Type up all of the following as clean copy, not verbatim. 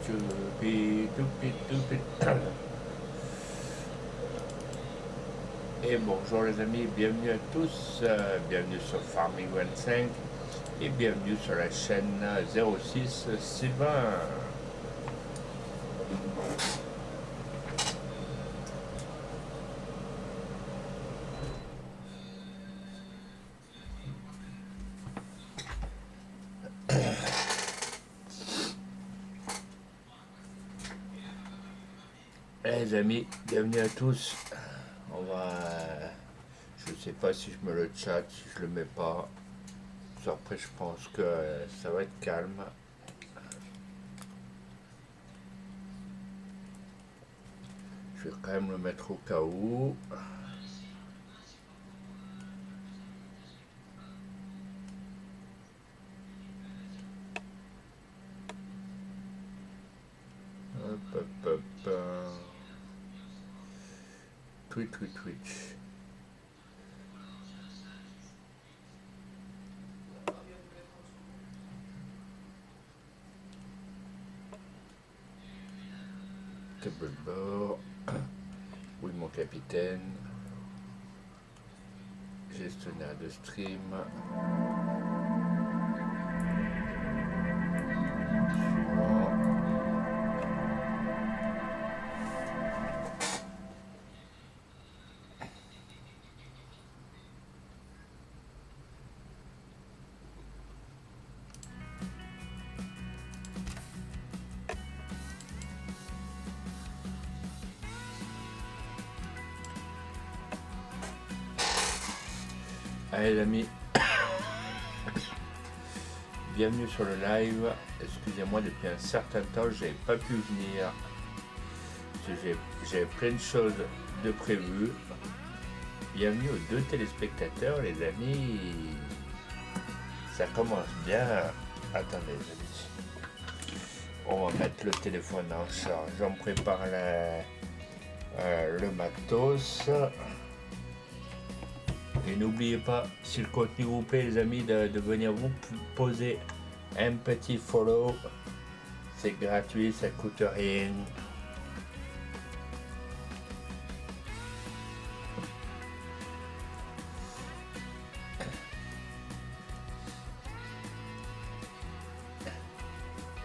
Choupi, choupi, choupi. Et bonjour les amis, bienvenue à tous, bienvenue sur Farming 25 et bienvenue sur la chaîne 06 Sylvain. Les amis, bienvenue à tous. On va, je sais pas si je mets le chat, si je le mets pas. Après, je pense que ça va être calme. Je vais quand même le mettre au cas où. Hop, hop, hop. Twitch. Tableau. Oui, mon capitaine. Gestionnaire de stream. Allez les amis, bienvenue sur le live. Excusez-moi, depuis un certain temps, j'ai pas pu venir. J'ai plein de choses de prévues. Bienvenue aux deux téléspectateurs, les amis. Ça commence bien. Attendez, les amis. On va mettre le téléphone en charge. On prépare le matos. Et n'oubliez pas, si le contenu vous plaît, les amis, de venir vous poser un petit follow. C'est gratuit, ça coûte rien.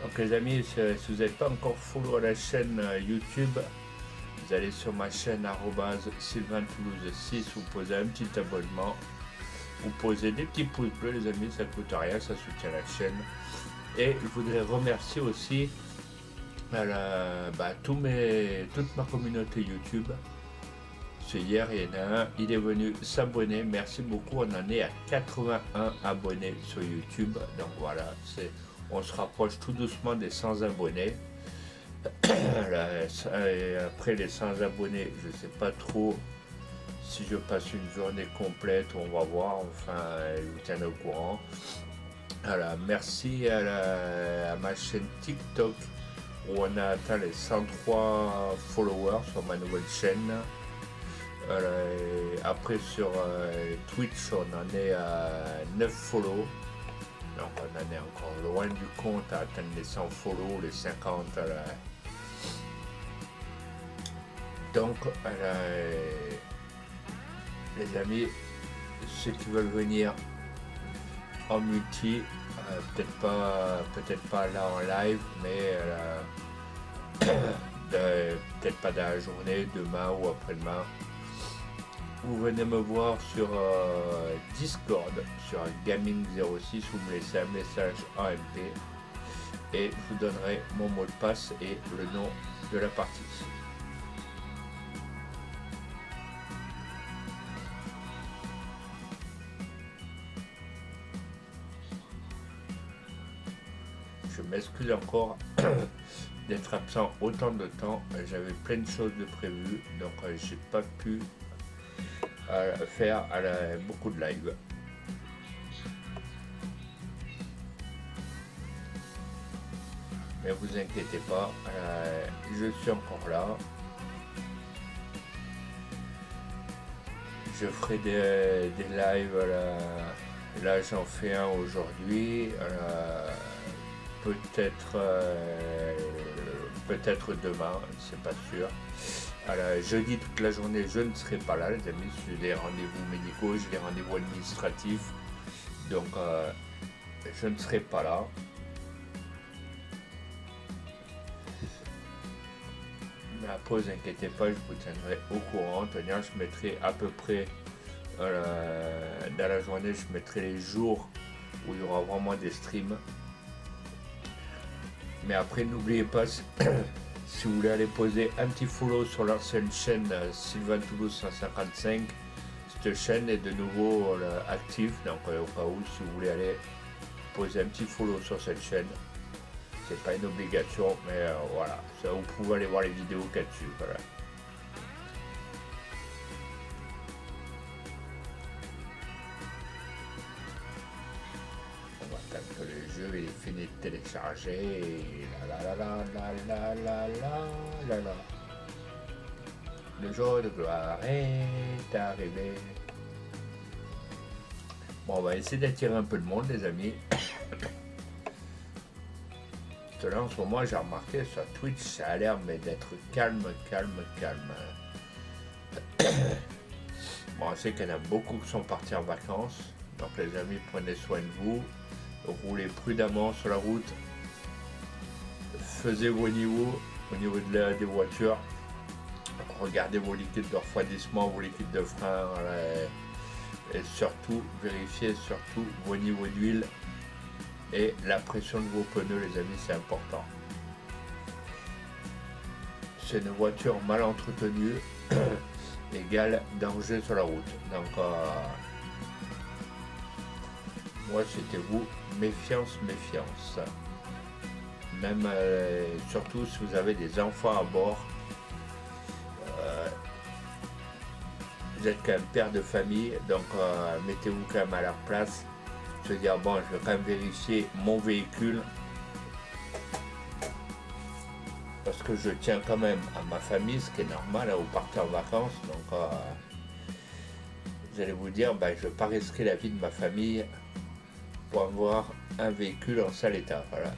Donc les amis, si vous n'êtes pas encore follow à la chaîne YouTube, vous allez sur ma chaîne @SylvainToulouse6, vous posez un petit abonnement, vous posez des petits pouces bleus les amis, ça ne coûte rien, ça soutient la chaîne. Et je voudrais remercier aussi toute ma communauté YouTube. C'est hier, il y en a un, il est venu s'abonner, merci beaucoup, on en est à 81 abonnés sur YouTube, donc voilà, on se rapproche tout doucement des 100 abonnés. Après les 100 abonnés, je ne sais pas trop si je passe une journée complète, on va voir, enfin, je vous tiens au courant. Voilà, merci à ma chaîne TikTok où on a atteint les 103 followers sur ma nouvelle chaîne. Après sur Twitch, on en est à 9 follow. Donc on en est encore loin du compte à atteindre les 100 follow, les 50. Donc les amis, ceux qui veulent venir en multi, peut-être pas là en live, mais peut-être pas dans la journée, demain ou après-demain. Vous venez me voir sur Discord, sur Gaming06, vous me laissez un message AMP et je vous donnerai mon mot de passe et le nom de la partie. Je m'excuse encore d'être absent autant de temps, j'avais plein de choses de prévues, donc j'ai pas pu faire beaucoup de live. Mais vous inquiétez pas, je suis encore là. Je ferai des lives, là j'en fais un aujourd'hui, peut-être peut-être demain, c'est pas sûr. Alors, jeudi toute la journée, je ne serai pas là, les amis. J'ai des rendez-vous médicaux, j'ai des rendez-vous administratifs. Donc, je ne serai pas là. Mais après, vous inquiétez pas, je vous tiendrai au courant. Tenir, je mettrai à peu près dans la journée, je mettrai les jours où il y aura vraiment des streams. Mais après, n'oubliez pas, si vous voulez aller poser un petit follow sur l'ancienne chaîne Sylvain Toulouse 155, cette chaîne est de nouveau active. Donc, au cas où, si vous voulez aller poser un petit follow sur cette chaîne, c'est pas une obligation, mais voilà, ça, vous pouvez aller voir les vidéos qu'il y a dessus. Voilà. On va attendre que le jeu est fini de télécharger. Et là. Le jour de gloire est arrivé. Bon, on va essayer d'attirer un peu de monde, les amis. Là, en ce moment, j'ai remarqué sur Twitch, ça a l'air d'être calme. Bon, on sait qu'il y en a beaucoup qui sont partis en vacances. Donc, les amis, prenez soin de vous. Roulez prudemment sur la route. Faisez vos niveaux au niveau des voitures. Regardez vos liquides de refroidissement, vos liquides de frein. Et surtout, vérifiez vos niveaux d'huile. Et la pression de vos pneus, les amis, c'est important. C'est une voiture mal entretenue égale danger sur la route. Donc, moi, c'était vous, méfiance. Même, surtout si vous avez des enfants à bord, vous êtes quand même père de famille, donc mettez-vous quand même à leur place. Se dire, bon, je vais quand même vérifier mon véhicule parce que je tiens quand même à ma famille, ce qui est normal, vous partez en vacances, donc vous allez vous dire, ben, je ne vais pas risquer la vie de ma famille pour avoir un véhicule en sale état. Voilà.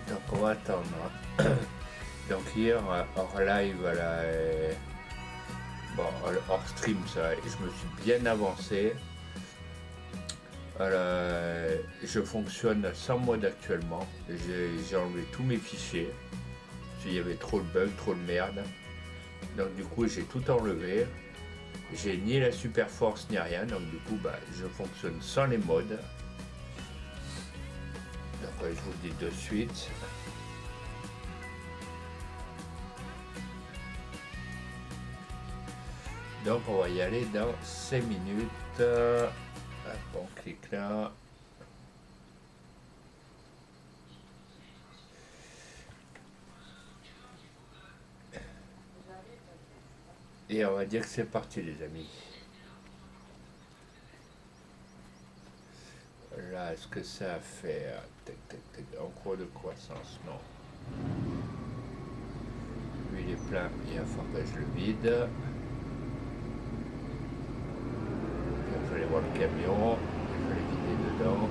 Donc on va attendre. Donc hier, hors live, bon, hors stream, ça, je me suis bien avancé. Je fonctionne sans mode actuellement. J'ai enlevé tous mes fichiers. Il y avait trop de bugs, trop de merde. Donc du coup, j'ai tout enlevé. J'ai ni la super force ni rien. Donc du coup, je fonctionne sans les modes. Donc je vous le dis de suite. Donc on va y aller dans 5 minutes. On clique là. Et on va dire que c'est parti, les amis. Là, est-ce que ça a fait en cours de croissance? Non. Lui, il est plein, il va falloir que je le vide. Je vais aller voir le camion, je vais le vider dedans.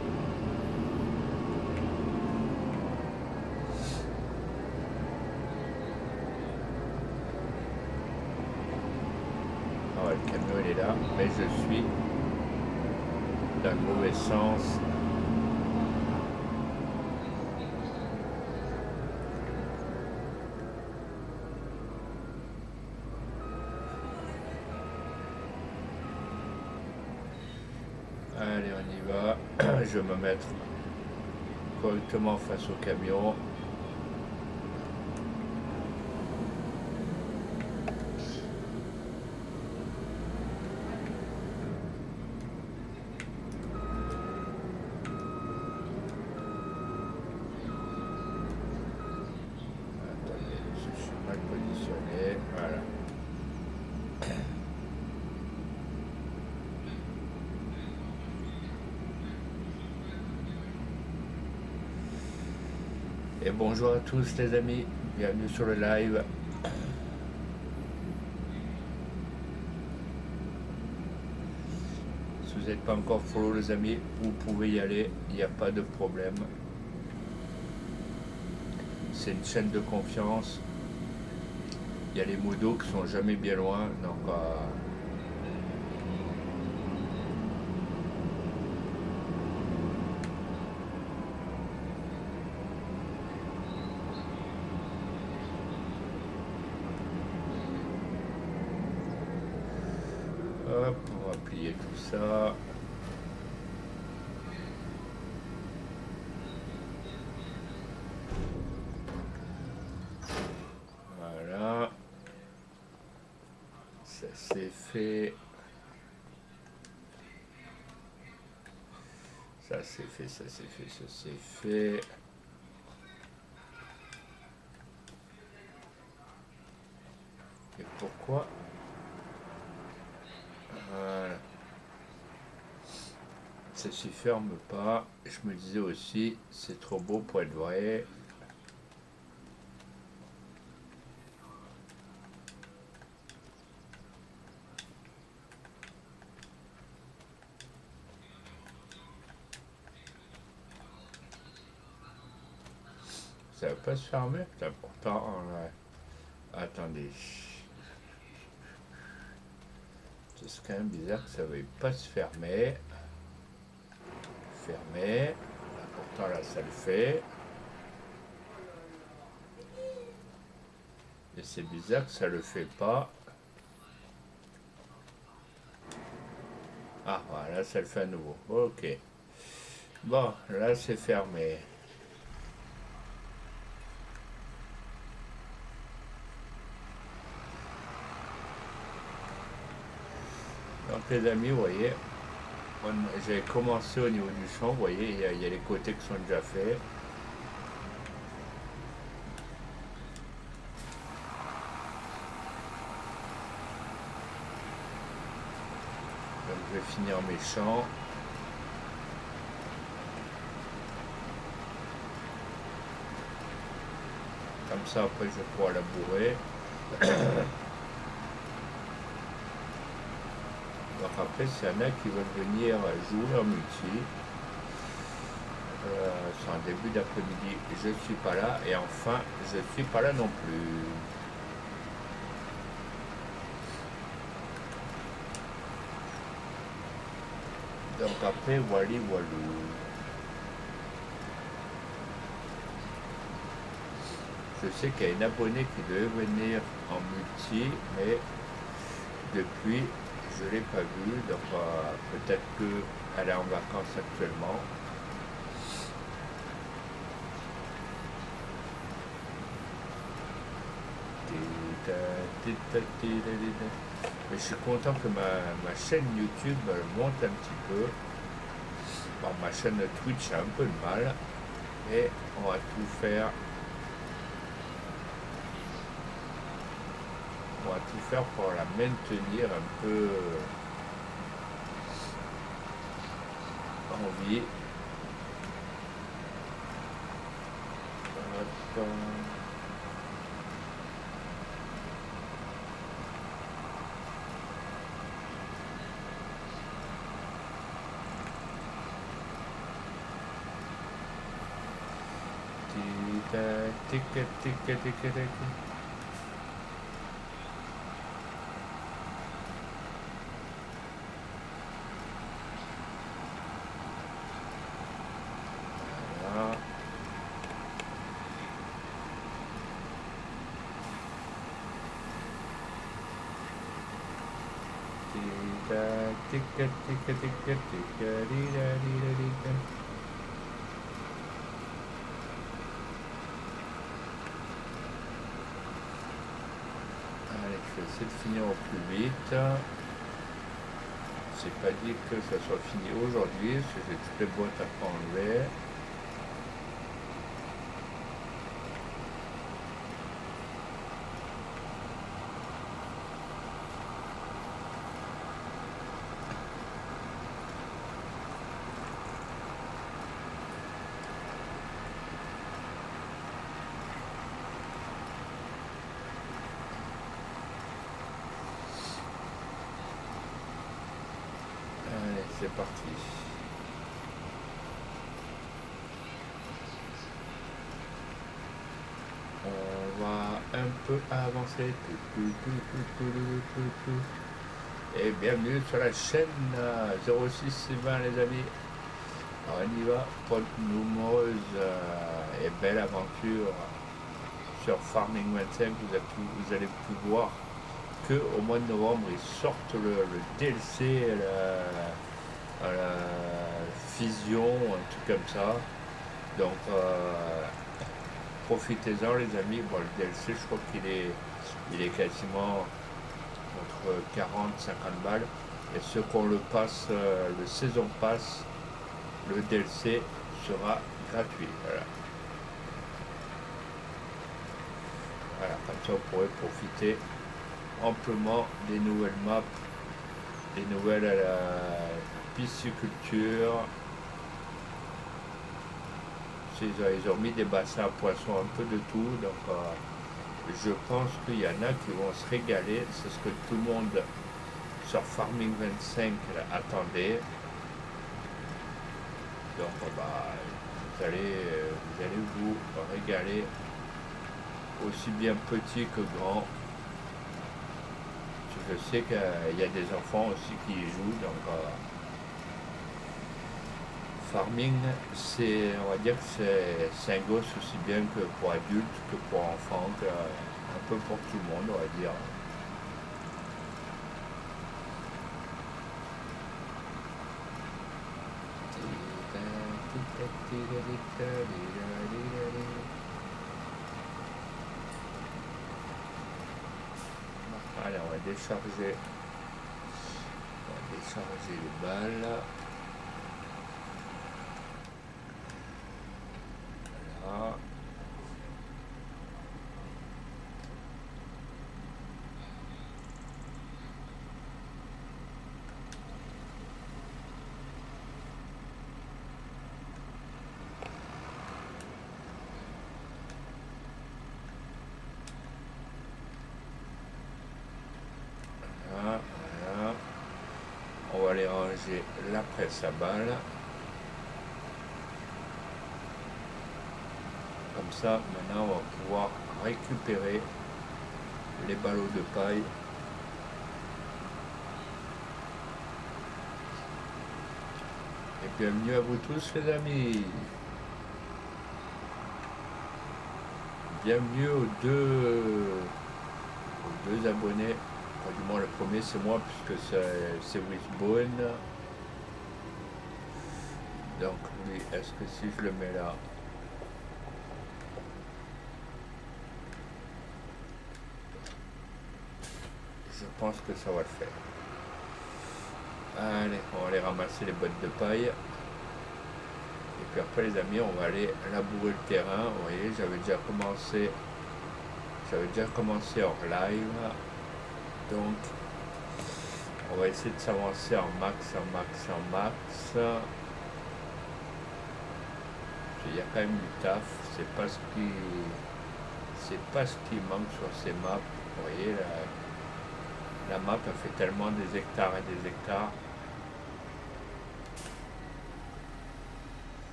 Ah ouais, le camion il est là, mais je suis dans le mauvais sens. Allez, on y va. Je vais me mettre correctement face au camion. Et bonjour à tous les amis, bienvenue sur le live. Si vous n'êtes pas encore follow les amis, vous pouvez y aller, il n'y a pas de problème. C'est une chaîne de confiance. Il y a les modos qui sont jamais bien loin, donc hop, on va plier tout ça. Voilà. Ça c'est fait. Ça c'est fait, ça c'est fait, ça c'est fait. Et pourquoi? Voilà. Ça s'y ferme pas. Je me disais aussi, c'est trop beau pour être vrai. Ça va pas se fermer? Putain, pourtant, attendez. C'est quand même bizarre que ça ne veuille pas se fermer. Fermer. Pourtant là, ça le fait. Et c'est bizarre que ça le fait pas. Ah, voilà, ça le fait à nouveau. Ok. Bon, là, c'est fermé. Donc les amis, vous voyez, j'ai commencé au niveau du champ, vous voyez, il y a les côtés qui sont déjà faits. Donc je vais finir mes champs. Comme ça, après, je vais pouvoir labourer. Donc après, s'il y en a qui veulent venir jouer en multi, c'est en début d'après-midi, je ne suis pas là. Et enfin, je ne suis pas là non plus. Donc après, voilà, voilou. Je sais qu'il y a une abonnée qui devait venir en multi, mais depuis, je ne l'ai pas vue. Donc peut-être qu'elle est en vacances actuellement. Mais je suis content que ma chaîne YouTube monte un petit peu. Bon, ma chaîne Twitch a un peu de mal. Et on va tout faire. On va tout faire pour la maintenir un peu en vie. Tic, tic, tic, tic, tic. Allez, je vais essayer de finir au plus vite. C'est pas dit que ça soit fini aujourd'hui, parce que j'ai toutes les boîtes à enlever. c'est parti. On va un peu avancer. Et bienvenue sur la chaîne 0620 les amis. Alors, on y va pour une nombreuse et belle aventure sur Farming 25. Vous allez pouvoir qu'au mois de novembre ils sortent le DLC à la fusion, un truc comme ça. Donc profitez-en les amis. Bon, le DLC je crois qu'il est quasiment entre 40 50 balles. Et ceux qu'on le passe, le saison pass, le DLC sera gratuit. Voilà. Voilà, comme ça vous pourrez profiter amplement des nouvelles maps, des nouvelles à la pisciculture. Ils ont mis des bassins à poissons, un peu de tout, donc je pense qu'il y en a qui vont se régaler. C'est ce que tout le monde sur Farming 25 attendait. Donc vous allez vous régaler, aussi bien petit que grand. Je sais qu'il y a des enfants aussi qui y jouent, donc Farming, on va dire que c'est un gosse aussi bien que pour adultes, que pour enfants, un peu pour tout le monde, on va dire. Allez, on va décharger les balles. Voilà. Voilà. On va aller ranger la presse à balles. Comme ça, maintenant, on va pouvoir récupérer les ballots de paille. Et bienvenue à vous tous les amis. Bienvenue aux deux abonnés. Enfin, du moins le premier c'est moi puisque c'est Wishbone. Donc lui, est-ce que si je le mets là, je pense que ça va le faire. Allez, on va aller ramasser les bottes de paille. Et puis après les amis, on va aller labourer le terrain. Vous voyez, j'avais déjà commencé hors live. Donc on va essayer de s'avancer en max. Il y a quand même du taf. C'est pas ce qui manque sur ces maps. Vous voyez, la map elle fait tellement des hectares et des hectares.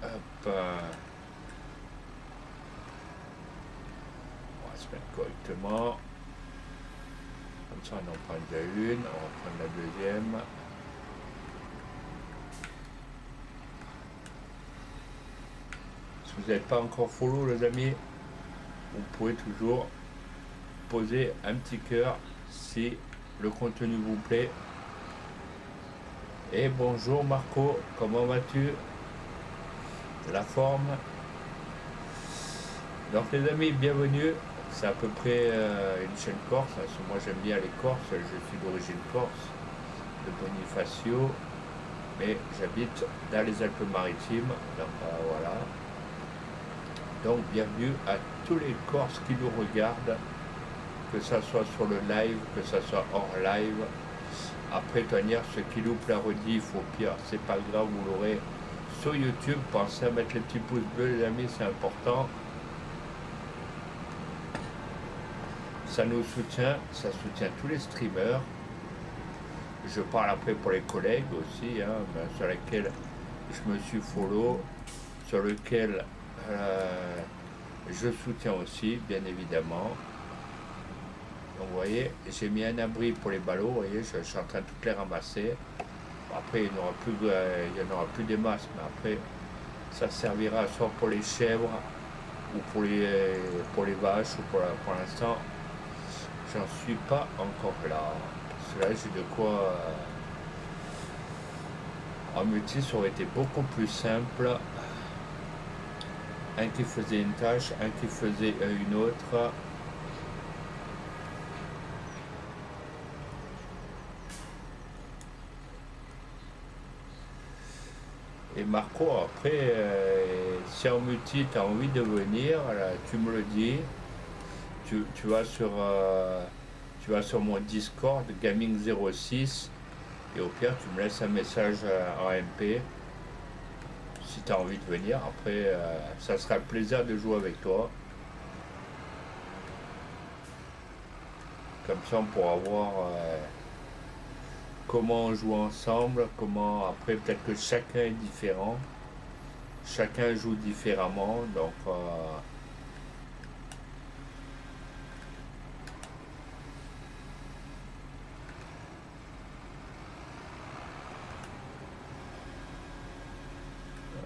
Hop. On va se mettre correctement. Comme ça, on en prend déjà une. On va prendre la deuxième. Si vous n'êtes pas encore follow, les amis, vous pouvez toujours poser un petit cœur si le contenu vous plaît. Et bonjour Marco, comment vas-tu? La forme. Donc les amis, bienvenue. C'est à peu près une chaîne corse. Moi j'aime bien les Corses, je suis d'origine corse, de Bonifacio, mais j'habite dans les Alpes-Maritimes. Donc voilà. Donc bienvenue à tous les Corses qui nous regardent, que ça soit sur le live, que ça soit hors live. Après tenir ceux qui loupent la rediff, au pire, c'est pas grave, vous l'aurez sur YouTube. Pensez à mettre les petits pouces bleus les amis, c'est important. Ça nous soutient, ça soutient tous les streamers. Je parle après pour les collègues aussi, hein, ben, sur lesquels je me suis follow, sur lequel je soutiens aussi, bien évidemment. Donc vous voyez, j'ai mis un abri pour les ballots, vous voyez, je suis en train de toutes les ramasser. Après, il n'y en aura plus des masses, mais après, ça servira soit pour les chèvres ou pour les vaches ou pour l'instant, j'en suis pas encore là. Parce que là, j'ai de quoi. En multi, ça aurait été beaucoup plus simple. Un qui faisait une tâche, un qui faisait une autre. Et Marco, après, si en multi, tu as envie de venir, là, tu me le dis. Tu vas tu vas sur mon Discord, Gaming06, et au pire, tu me laisses un message en MP si tu as envie de venir. Après, ça sera le plaisir de jouer avec toi. Comme ça, on pourra voir comment on joue ensemble, comment après, peut-être que chacun est différent. Chacun joue différemment, donc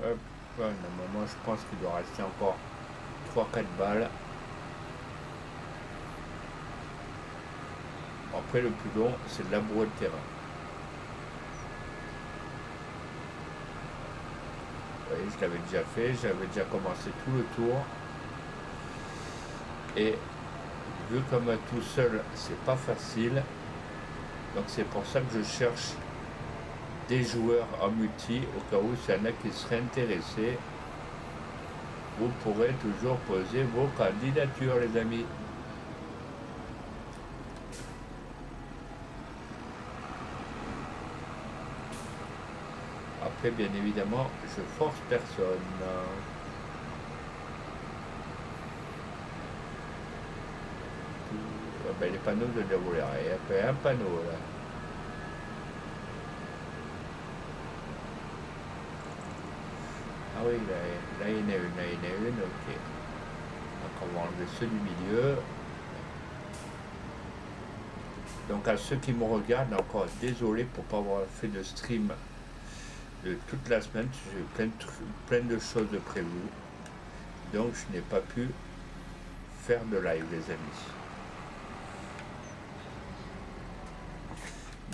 hop, ouais, normalement, je pense qu'il doit rester encore 3 4 balles. Après, le plus long, c'est de labourer le terrain. Vous voyez, je l'avais déjà fait, j'avais déjà commencé tout le tour. Et vu comme tout seul, c'est pas facile. Donc c'est pour ça que je cherche des joueurs en multi, au cas où s'il y en a qui seraient intéressés. Vous pourrez toujours poser vos candidatures, les amis. Après, bien évidemment, je force personne. Ben, les panneaux de dérouler, il y a un panneau là. Ah oui, là il y en a une, là il y en a une, ok. Donc on va enlever ceux du milieu. Donc à ceux qui me regardent, encore désolé pour ne pas avoir fait de stream de toute la semaine, j'ai plein de choses de prévues. Donc je n'ai pas pu faire de live, les amis.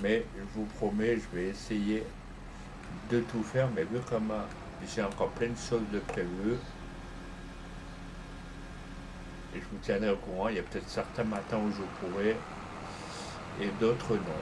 Mais je vous promets, je vais essayer de tout faire, mais vu comme j'ai encore plein de choses de prévues, et je vous tiendrai au courant, il y a peut-être certains matins où je pourrai, et d'autres non.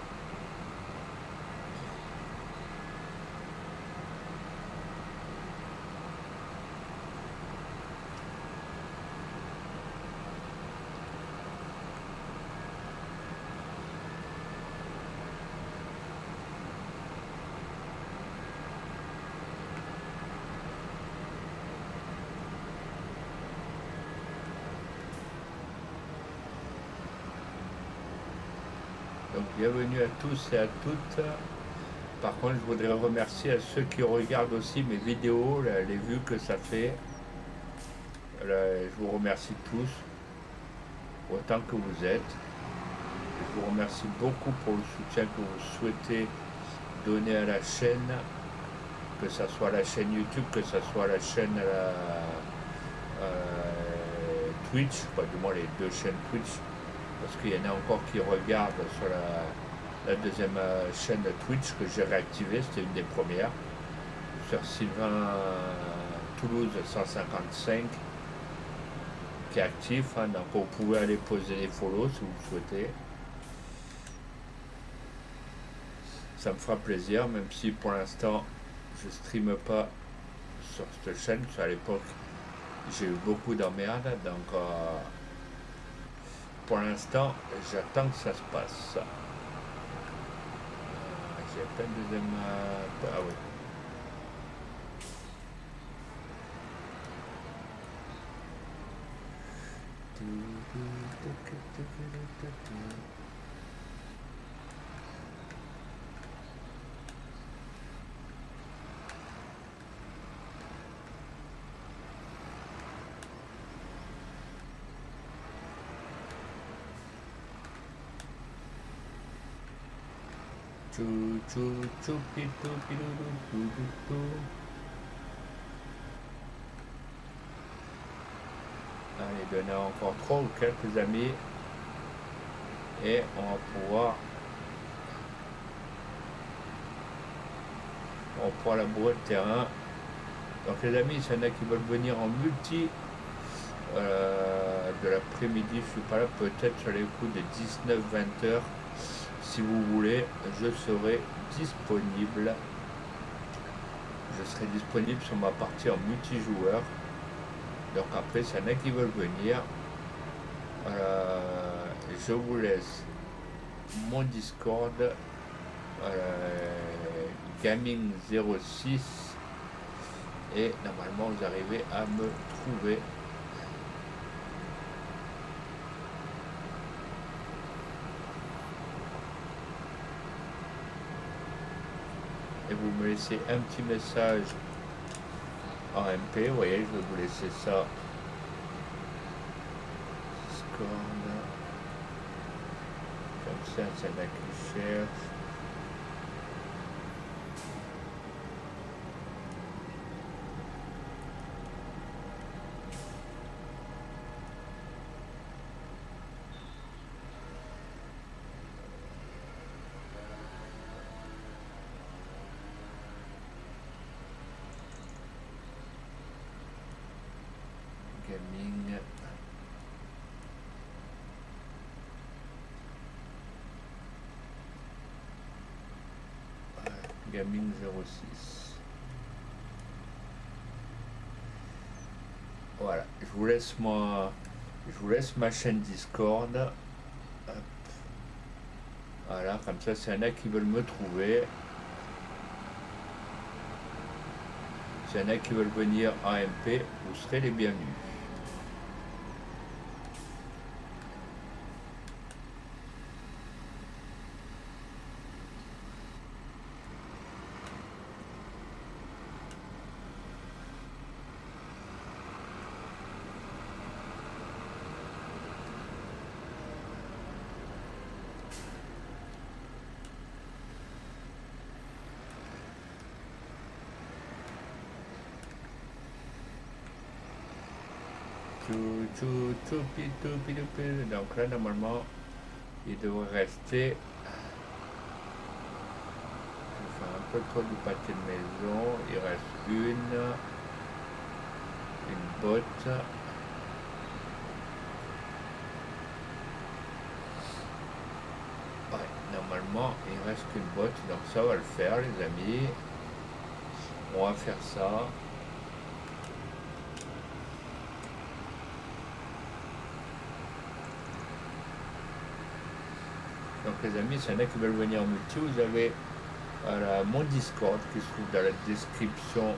Donc bienvenue à tous et à toutes. Par contre, je voudrais remercier à ceux qui regardent aussi mes vidéos, là, les vues que ça fait. Là, je vous remercie tous, autant que vous êtes. Je vous remercie beaucoup pour le soutien que vous souhaitez donner à la chaîne, que ce soit la chaîne YouTube, que ce soit la chaîne Twitch, pas du moins les deux chaînes Twitch, parce qu'il y en a encore qui regardent sur la deuxième chaîne Twitch que j'ai réactivée, c'était une des premières, sur Sylvain Toulouse 155, qui est actif, hein, donc vous pouvez aller poser des follow si vous le souhaitez. Ça me fera plaisir, même si pour l'instant je streame pas sur cette chaîne, à l'époque j'ai eu beaucoup d'emmerdes, donc pour l'instant j'attends que ça se passe. J'ai pas de deuxième. Ah oui. Chou, chou, choupi, toupi, doudou, doudou, dou. Allez, donner encore 3 ou quelques amis. Et on va pouvoir labourer le terrain. Donc les amis, s'il y en a qui veulent venir en multi de l'après-midi, je suis pas là, peut-être sur les coups des 19-20 heures. Si vous voulez, je serai disponible. Je serai disponible sur ma partie en multijoueur. Donc après, s'il y en a qui veulent venir, je vous laisse mon Discord, Gaming 06, et normalement vous arrivez à me trouver. Et vous me laissez un petit message en MP, vous voyez, je vais vous laisser ça. Discord. Comme ça, c'est là qui cherche. Gaming. Gaming 06. Voilà, je vous laisse ma chaîne Discord. Hop. Voilà, comme ça, s'il y en a qui veulent me trouver. S'il y en a qui veulent venir en MP, vous serez les bienvenus. Donc là, normalement, il devrait rester. Je vais faire un peu trop du pâté de maison. Il reste une botte. Ouais, normalement, il reste qu'une botte. Donc ça, on va le faire, les amis. On va faire ça. Donc les amis, s'il y en a qui veulent venir en multi, vous avez mon Discord qui se trouve dans la description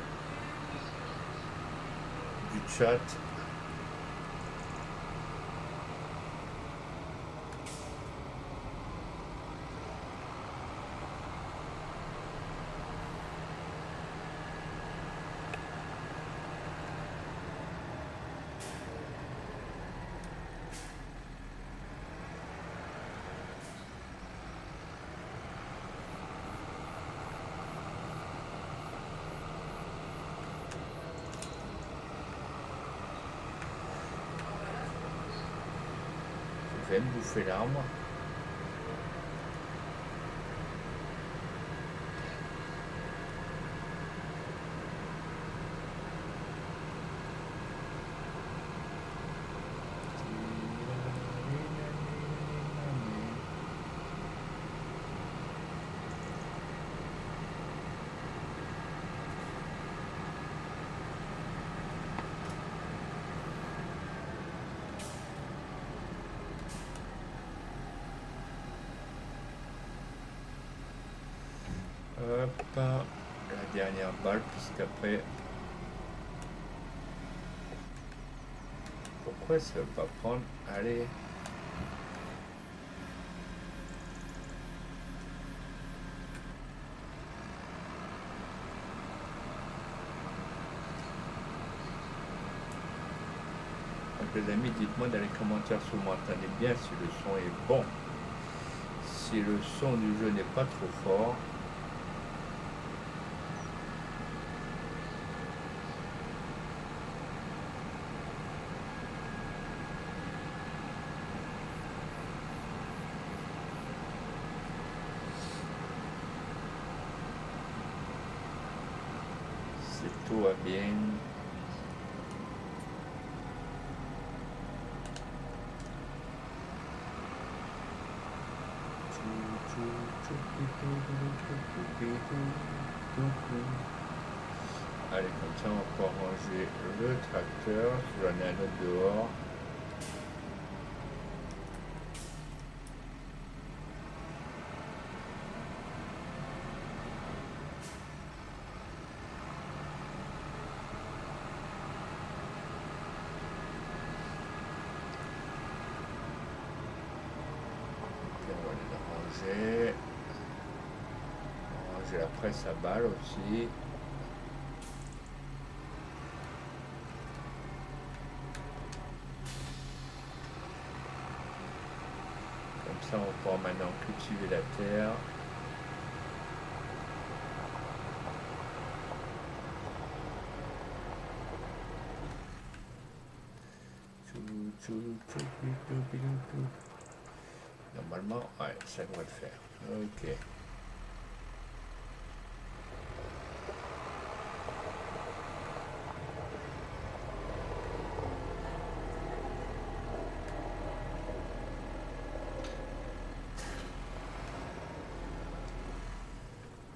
du chat. Je vais me bouffer l'arbre. Hop, la dernière balle, puisqu'après... Pourquoi ça ne veut pas prendre? Allez. Donc les amis, dites-moi dans les commentaires si vous m'entendez bien, si le son est bon. Si si le son du jeu n'est pas trop fort. Si tout va bien. Allez, comme ça, on peut ranger le tracteur. J'en ai un autre dehors. Puis on va les ranger. On va ranger la presse à balles aussi. Comme ça, on pourra maintenant cultiver la terre. Normalement, ouais, ça devrait le faire. Ok.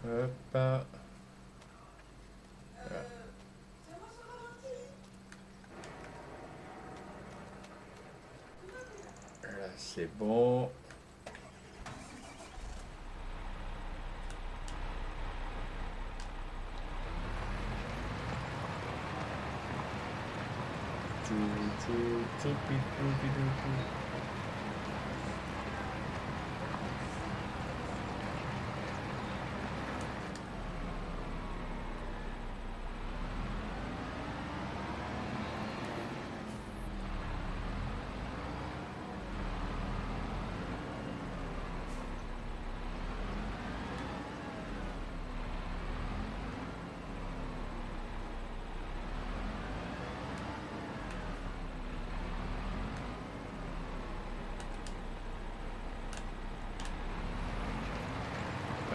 Hop. Voilà. Là, c'est bon.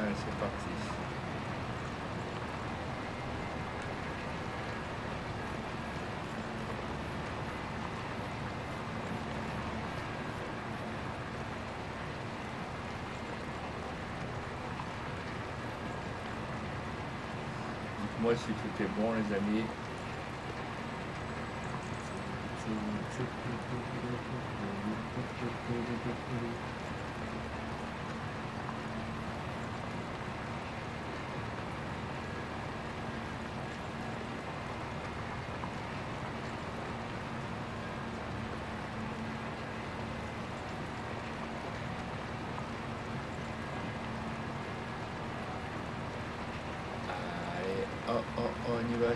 Allez, c'est parti. Dites-moi si tout est bon, les amis. Allez, oh, oh, oh, on y va.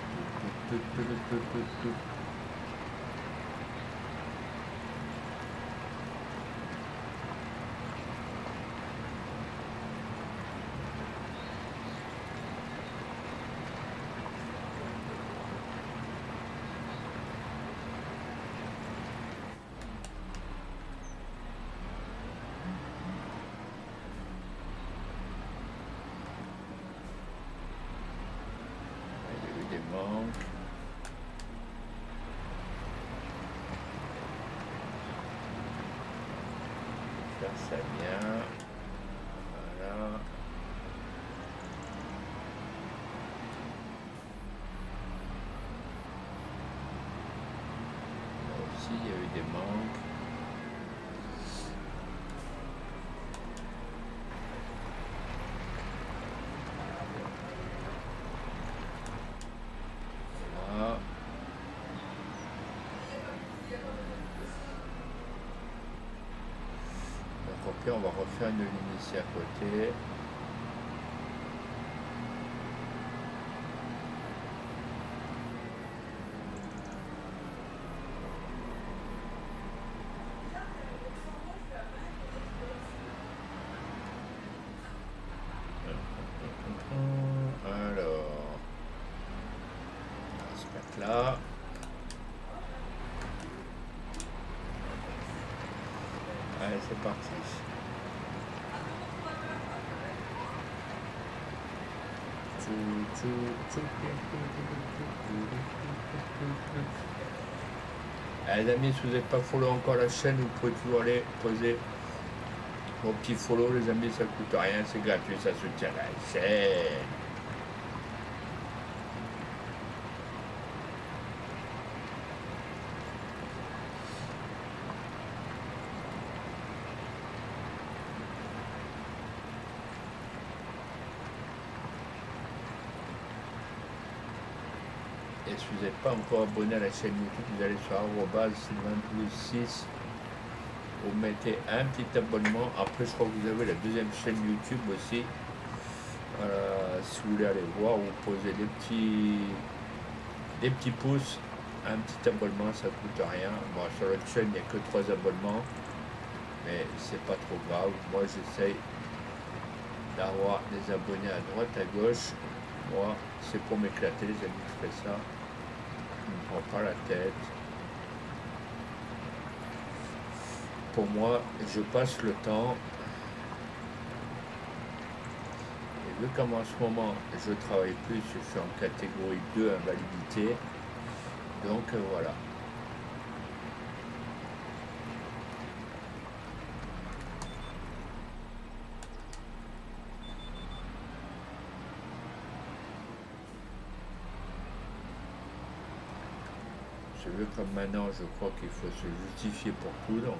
Il y a eu des manques. Faire ça bien. Voilà. Là aussi, il y a eu des manques. Voilà. Donc au pire, on va refaire une ligne ici à côté. Allez, c'est parti. Allez, les amis, si vous n'êtes pas follow encore la chaîne, vous pouvez toujours aller poser mon petit follow, les amis, ça coûte rien, c'est gratuit, ça soutient la chaîne. Et si vous n'êtes pas encore abonné à la chaîne YouTube, vous allez sur @sylvain6, vous mettez un petit abonnement. Après, je crois que vous avez la deuxième chaîne YouTube aussi. Si vous voulez aller voir, vous posez des petits pouces, un petit abonnement, ça coûte rien. Bon, sur notre chaîne, il n'y a que 3 abonnements, mais c'est pas trop grave. Moi, j'essaye d'avoir des abonnés à droite, à gauche. Moi, c'est pour m'éclater, les amis, je fais ça. Je ne me prends pas la tête. Pour moi, je passe le temps. Et vu comme en ce moment, je travaille plus, je suis en catégorie 2 invalidité. Donc voilà. Je veux comme maintenant, je crois qu'il faut se justifier pour tout, donc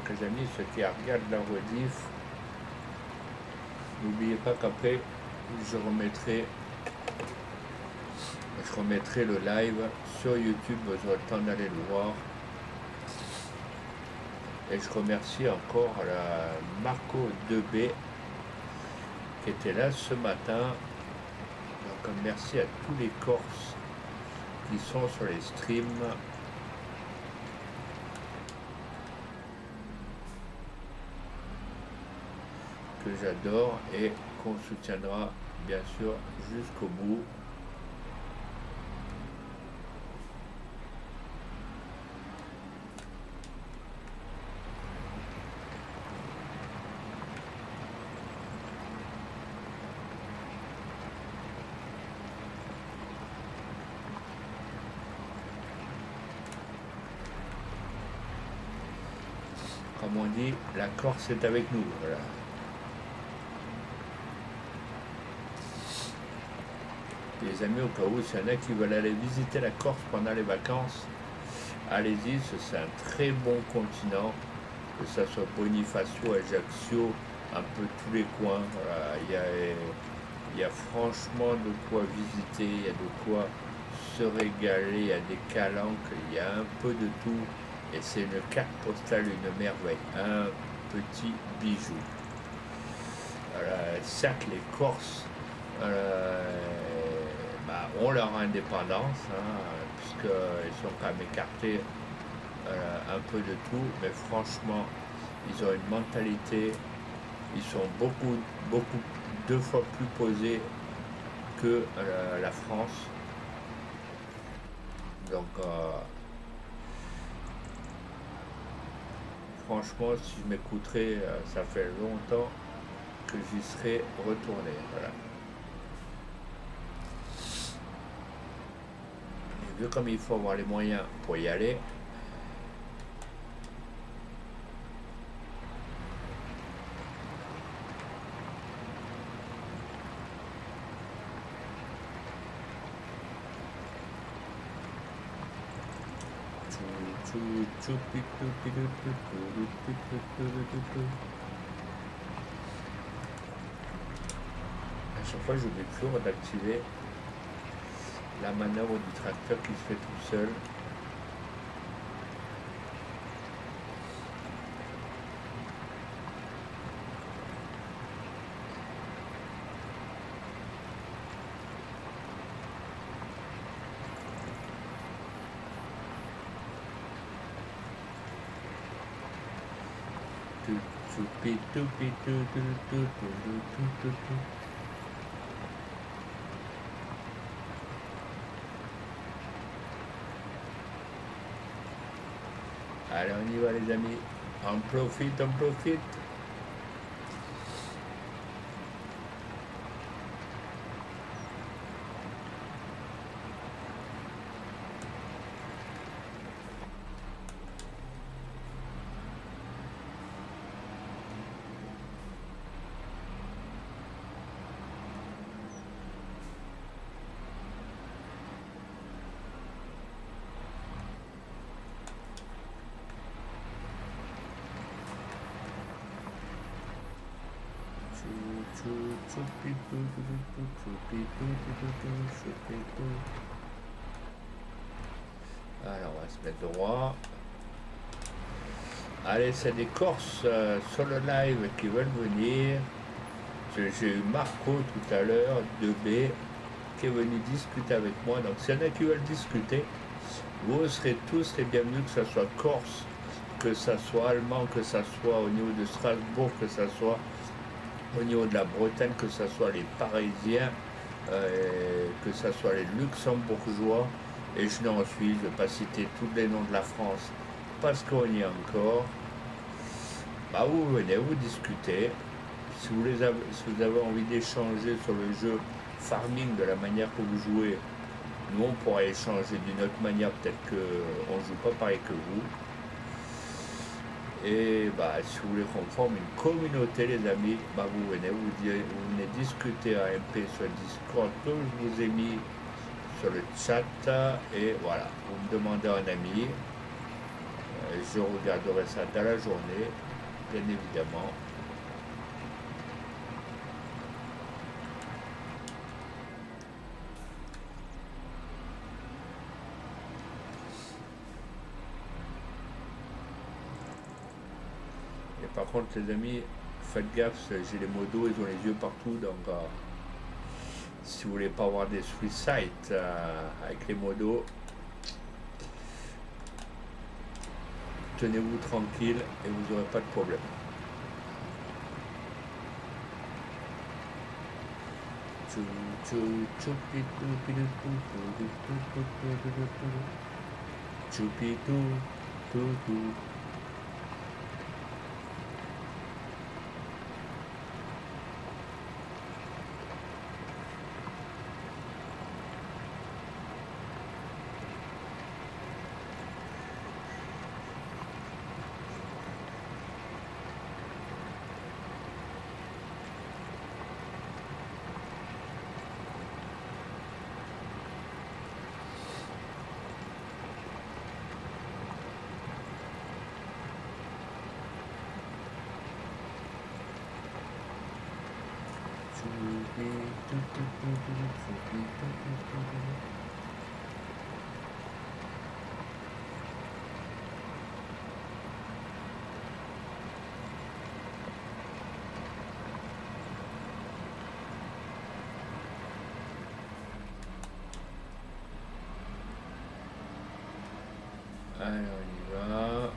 donc les amis, ceux qui regardent la rediff, n'oubliez pas qu'après je remettrai le live sur YouTube, vous aurez le temps d'aller le voir. Et je remercie encore la Marco 2B qui était là ce matin. Donc merci à tous les Corses qui sont sur les streams. Que j'adore et qu'on soutiendra bien sûr jusqu'au bout. Comme on dit, la Corse est avec nous. Voilà. Les amis, au cas où s'il y en a qui veulent aller visiter la Corse pendant les vacances, allez-y, c'est un très bon continent, que ce soit Bonifacio, Ajaccio, un peu tous les coins. Voilà. Il y a franchement de quoi visiter, il y a de quoi se régaler, il y a des calanques, il y a un peu de tout. Et c'est une carte postale, une merveille, un petit bijou. Voilà. Certes, les Corses ont leur indépendance, puisqu'ils sont quand même écartés un peu de tout, mais franchement, ils ont une mentalité, ils sont beaucoup, 2 fois plus posés que la France. Donc, franchement, si je m'écouterais, ça fait longtemps que j'y serais retourné. Voilà. Et vu comme il faut avoir les moyens pour y aller, À chaque fois, j'oublie toujours d'activer la manœuvre du tracteur qui se fait tout seul. Allez, on y va les amis. On profite, on profite. Alors on va se mettre droit. Allez, c'est des Corses sur le live qui veulent venir. J'ai eu Marco tout à l'heure de B qui est venu discuter avec moi. Donc s'il y en a qui veulent discuter, vous serez tous les bienvenus, que ce soit Corse, que ce soit allemand, que ce soit au niveau de Strasbourg, que ce soit au niveau de la Bretagne, que ce soit les Parisiens, que ce soit les Luxembourgeois, et je n'en suis, je ne vais pas citer tous les noms de la France, parce qu'on y est encore. Bah vous venez, vous discutez. Si vous avez envie d'échanger sur le jeu Farming de la manière que vous jouez, nous on pourra échanger d'une autre manière, peut-être qu'on ne joue pas pareil que vous. Et bah, si vous voulez qu'on forme une communauté les amis, bah, vous venez discuter à MP sur le Discord que je vous ai mis sur le chat, et voilà, vous me demandez un ami, je regarderai ça dans la journée, bien évidemment. Et par contre les amis, faites gaffe, j'ai les modos, ils ont les yeux partout, donc si vous voulez pas avoir des suicides avec les modos, tenez-vous tranquille et vous n'aurez pas de problème. Allez, on y va.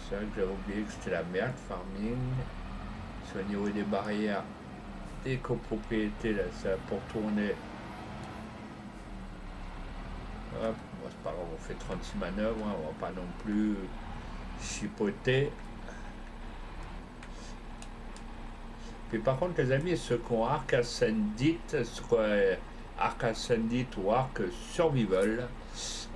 C'est vrai que j'avais oublié que c'était la merde, Farming. C'est au niveau des barrières, des copropriétés, là, ça pour tourner. Hop, bon, c'est pas grave, on fait 36 manœuvres, hein, on va pas non plus chipoter. Puis par contre, les amis, ceux qui ont Arc Ascendit, Arc Ascendit ou Arc Survival,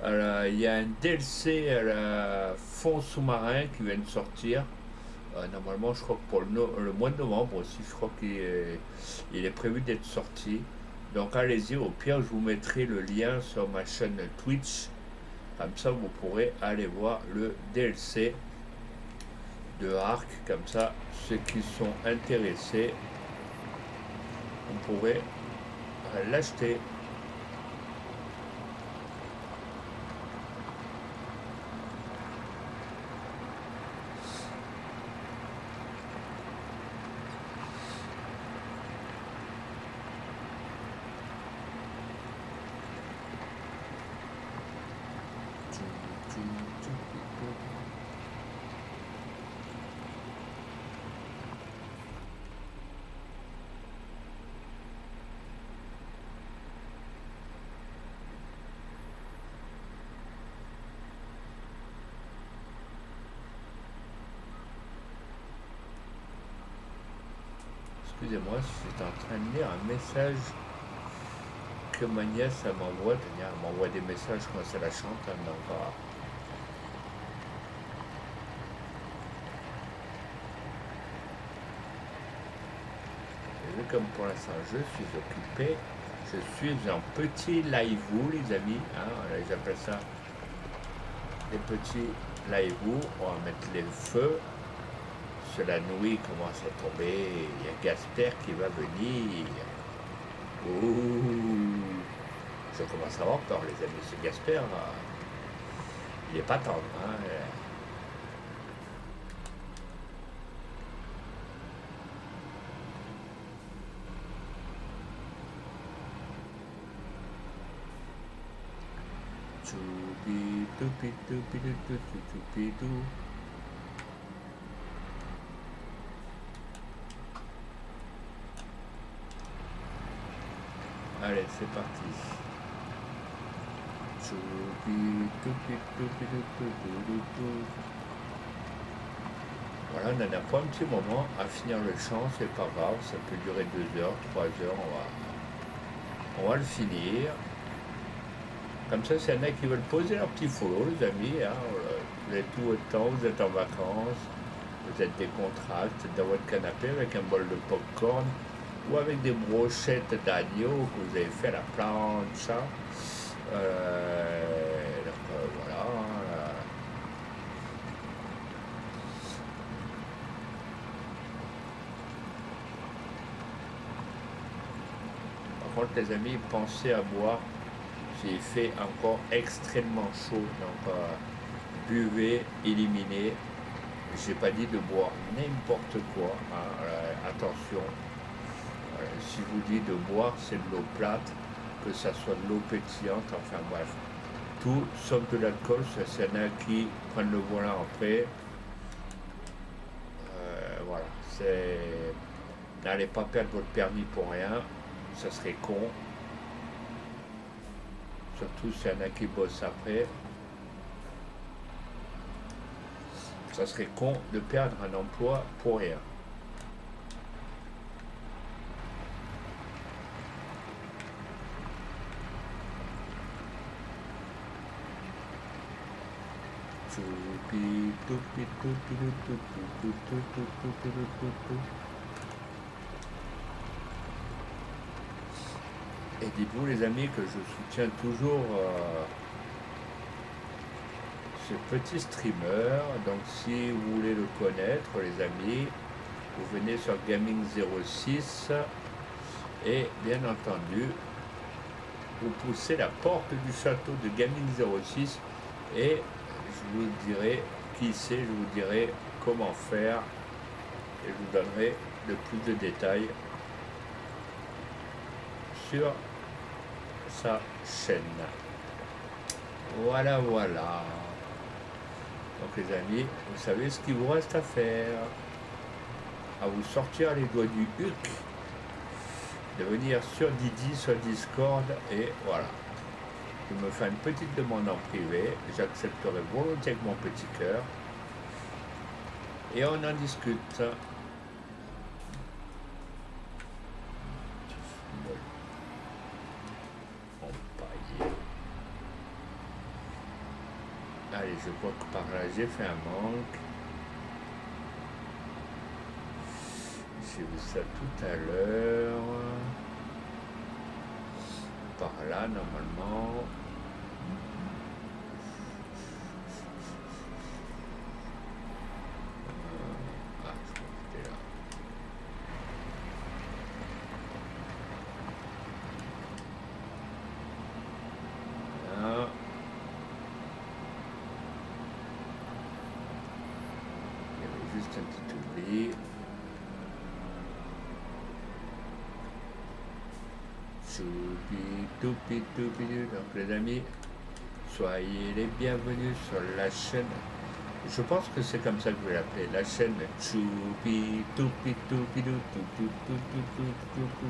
il y a un DLC à la fond sous-marin qui vient de sortir. Normalement, je crois que pour le mois de novembre aussi, je crois qu'il est prévu d'être sorti. Donc allez-y, au pire, je vous mettrai le lien sur ma chaîne Twitch Comme ça, vous pourrez aller voir le DLC de Ark. Comme ça, ceux qui sont intéressés, vous pourrez l'acheter. Excusez-moi, je suis en train de lire un message que ma nièce m'envoie. Elle m'envoie des messages quand c'est la chante. Donc, et vu comme pour l'instant je suis occupé, je suis en petit live-ou, les amis. Hein, ils appellent ça des petits live-ou. On va mettre les feux. La nuit commence à tomber, il y a Gasper qui va venir. Ouh, je commence à avoir peur, les amis. Ce Gasper, il est pas tendre. Hein. Allez, c'est parti. Voilà, on en a pas un petit moment à finir le chant, c'est pas grave, ça peut durer 2 heures, 3 heures, on va le finir. Comme ça, s'il y en a qui veulent poser leur petit follow, les amis, hein, vous avez tout votre temps, vous êtes en vacances, vous êtes décontractés, dans votre canapé avec un bol de popcorn ou avec des brochettes d'agneau que vous avez fait à la plancha. Voilà. Par contre, les amis, pensez à boire. S'il fait encore extrêmement chaud, donc buvez, éliminez. J'ai pas dit de boire n'importe quoi. Hein, attention. Si je vous dis de boire, c'est de l'eau plate, que ça soit de l'eau pétillante, enfin bref. Tout sauf de l'alcool, c'est y en a qui prennent le volant après. Voilà, n'allez pas perdre votre permis pour rien, ça serait con. Surtout s'il y en a qui bossent après. Ça serait con de perdre un emploi pour rien. Et dites-vous les amis que je soutiens toujours ce petit streamer. Donc si vous voulez le connaître les amis, vous venez sur Gaming 06 et bien entendu vous poussez la porte du château de Gaming 06 et je vous dirai qui c'est, je vous dirai comment faire et je vous donnerai le plus de détails sur sa chaîne. Voilà, voilà. Donc les amis, vous savez ce qu'il vous reste à faire. À vous sortir les doigts du huc, de venir sur Didi, sur Discord et voilà. Je me fais une petite demande en privé, j'accepterai volontiers avec mon petit cœur et on en discute. Allez, je crois que par là j'ai fait un manque. J'ai vu ça tout à l'heure. Par là, normalement. juste un petit oubli. Choupi, toupi, toupi. Donc les amis, soyez les bienvenus sur la chaîne. Je pense que c'est comme ça que je vais l'appeler, la chaîne Choupi, toupi, toupi, toupi, toupi, toupi, toupi.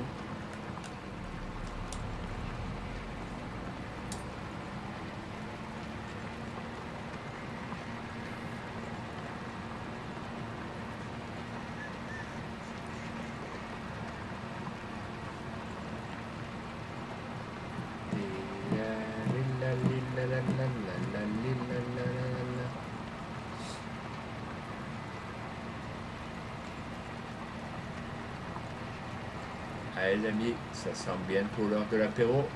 Allez les amis, ça sent bientôt l'heure de l'apéro.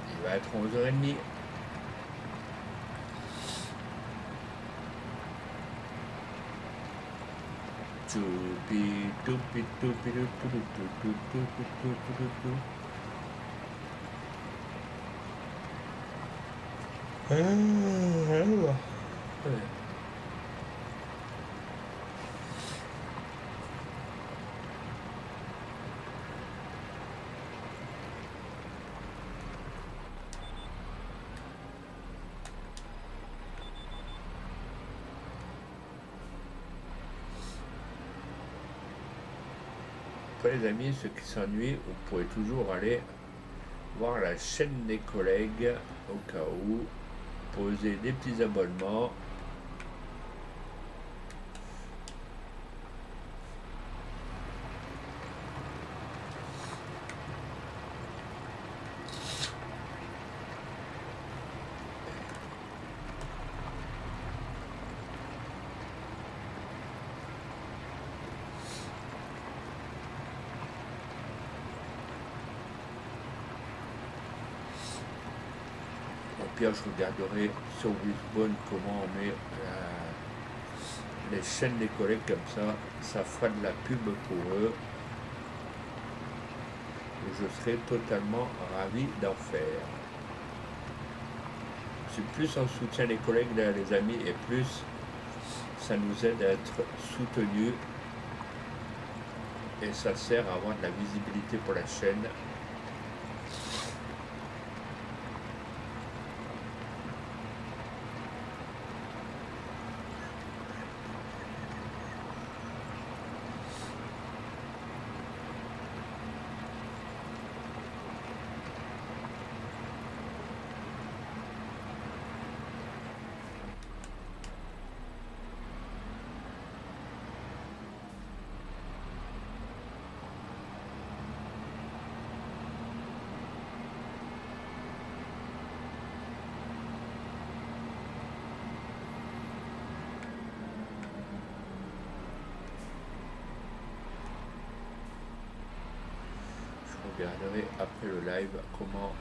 Il va être 11h30. Toupi, toupi, toupi, toupi, toupi, toupi, toupi, toupi. Après les amis, ceux qui s'ennuient, vous pouvez toujours aller voir la chaîne des collègues au cas où, poser des petits abonnements. Au pire, je regarderai sur Wishbone comment on met les chaînes des collègues comme ça fera de la pub pour eux. Je serai totalement ravi d'en faire. C'est plus on soutient les collègues, les amis, et plus ça nous aide à être soutenus et ça sert à avoir de la visibilité pour la chaîne. Je regarderai après le live comment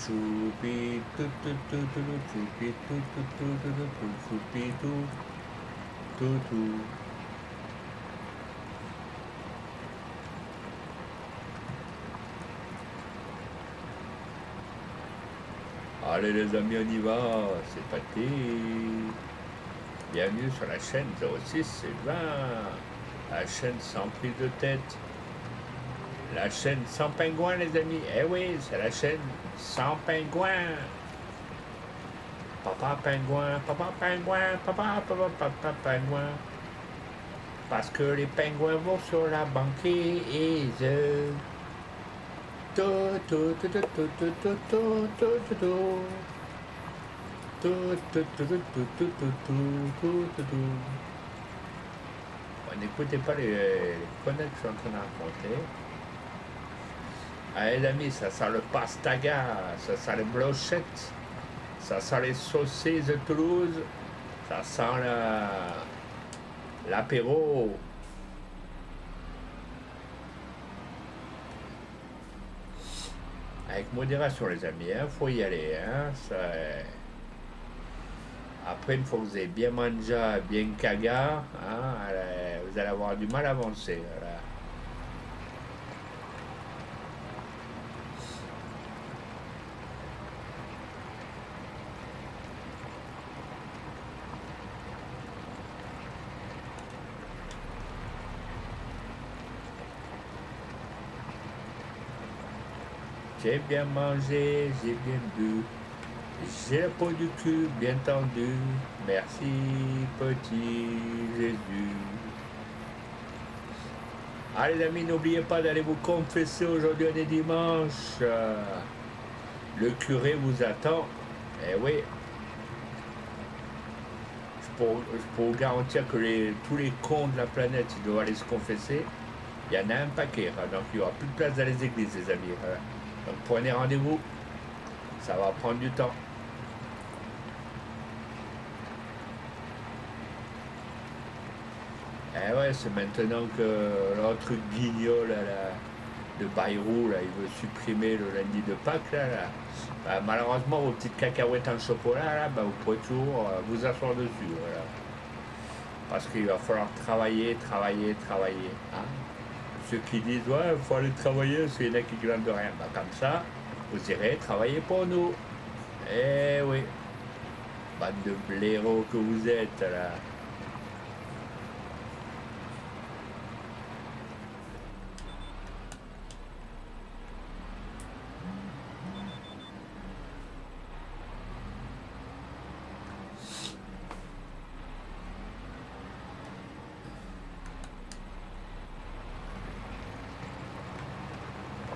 choupi tout tout tout tout choupi tout tout tout tout choupi tout tout tout. Allez les amis, on y va, c'est parti. Bienvenue sur la chaîne 06 Sylvain, la chaîne sans prise de tête, la chaîne sans pingouin les amis. Eh oui, c'est la chaîne sans pingouin. Papa pingouin, papa pingouin, papa pingouin. Parce que les pingouins vont sur la banquise. Tout, tout, tout, tout, tout, tout, tout, tout, tout, tout. N'écoutez pas les conneries que je suis en train de raconter. Allez les amis, ça sent le pastaga, ça sent les brochettes, ça sent les saucisses de Toulouse, ça sent l'apéro. avec modération les amis, hein, faut y aller. Hein, ça, après, une fois que vous avez bien mangé, bien caga, hein, vous allez avoir du mal à avancer. Voilà. J'ai bien mangé, j'ai bien bu. J'ai la peau du cul bien tendue. Merci, petit Jésus. Ah les amis, n'oubliez pas d'aller vous confesser aujourd'hui, on est dimanche. Le curé vous attend. Eh oui, je peux vous garantir que tous les cons de la planète, ils doivent aller se confesser. Il y en a un paquet, hein, donc il n'y aura plus de place dans les églises, les amis. Voilà. Donc prenez rendez-vous, ça va prendre du temps. Eh ouais, c'est maintenant que l'autre guignol de Bayrou, là, il veut supprimer le lundi de Pâques. Là. Bah, malheureusement, vos petites cacahuètes en chocolat, là, bah, vous pouvez toujours vous asseoir dessus. Voilà. Parce qu'il va falloir travailler, travailler, travailler. Hein. Ceux qui disent, ouais, il faut aller travailler parce qu'il y en a qui ne glandent rien. Bah, comme ça, vous irez travailler pour nous. Eh oui, bande de blaireaux que vous êtes, là.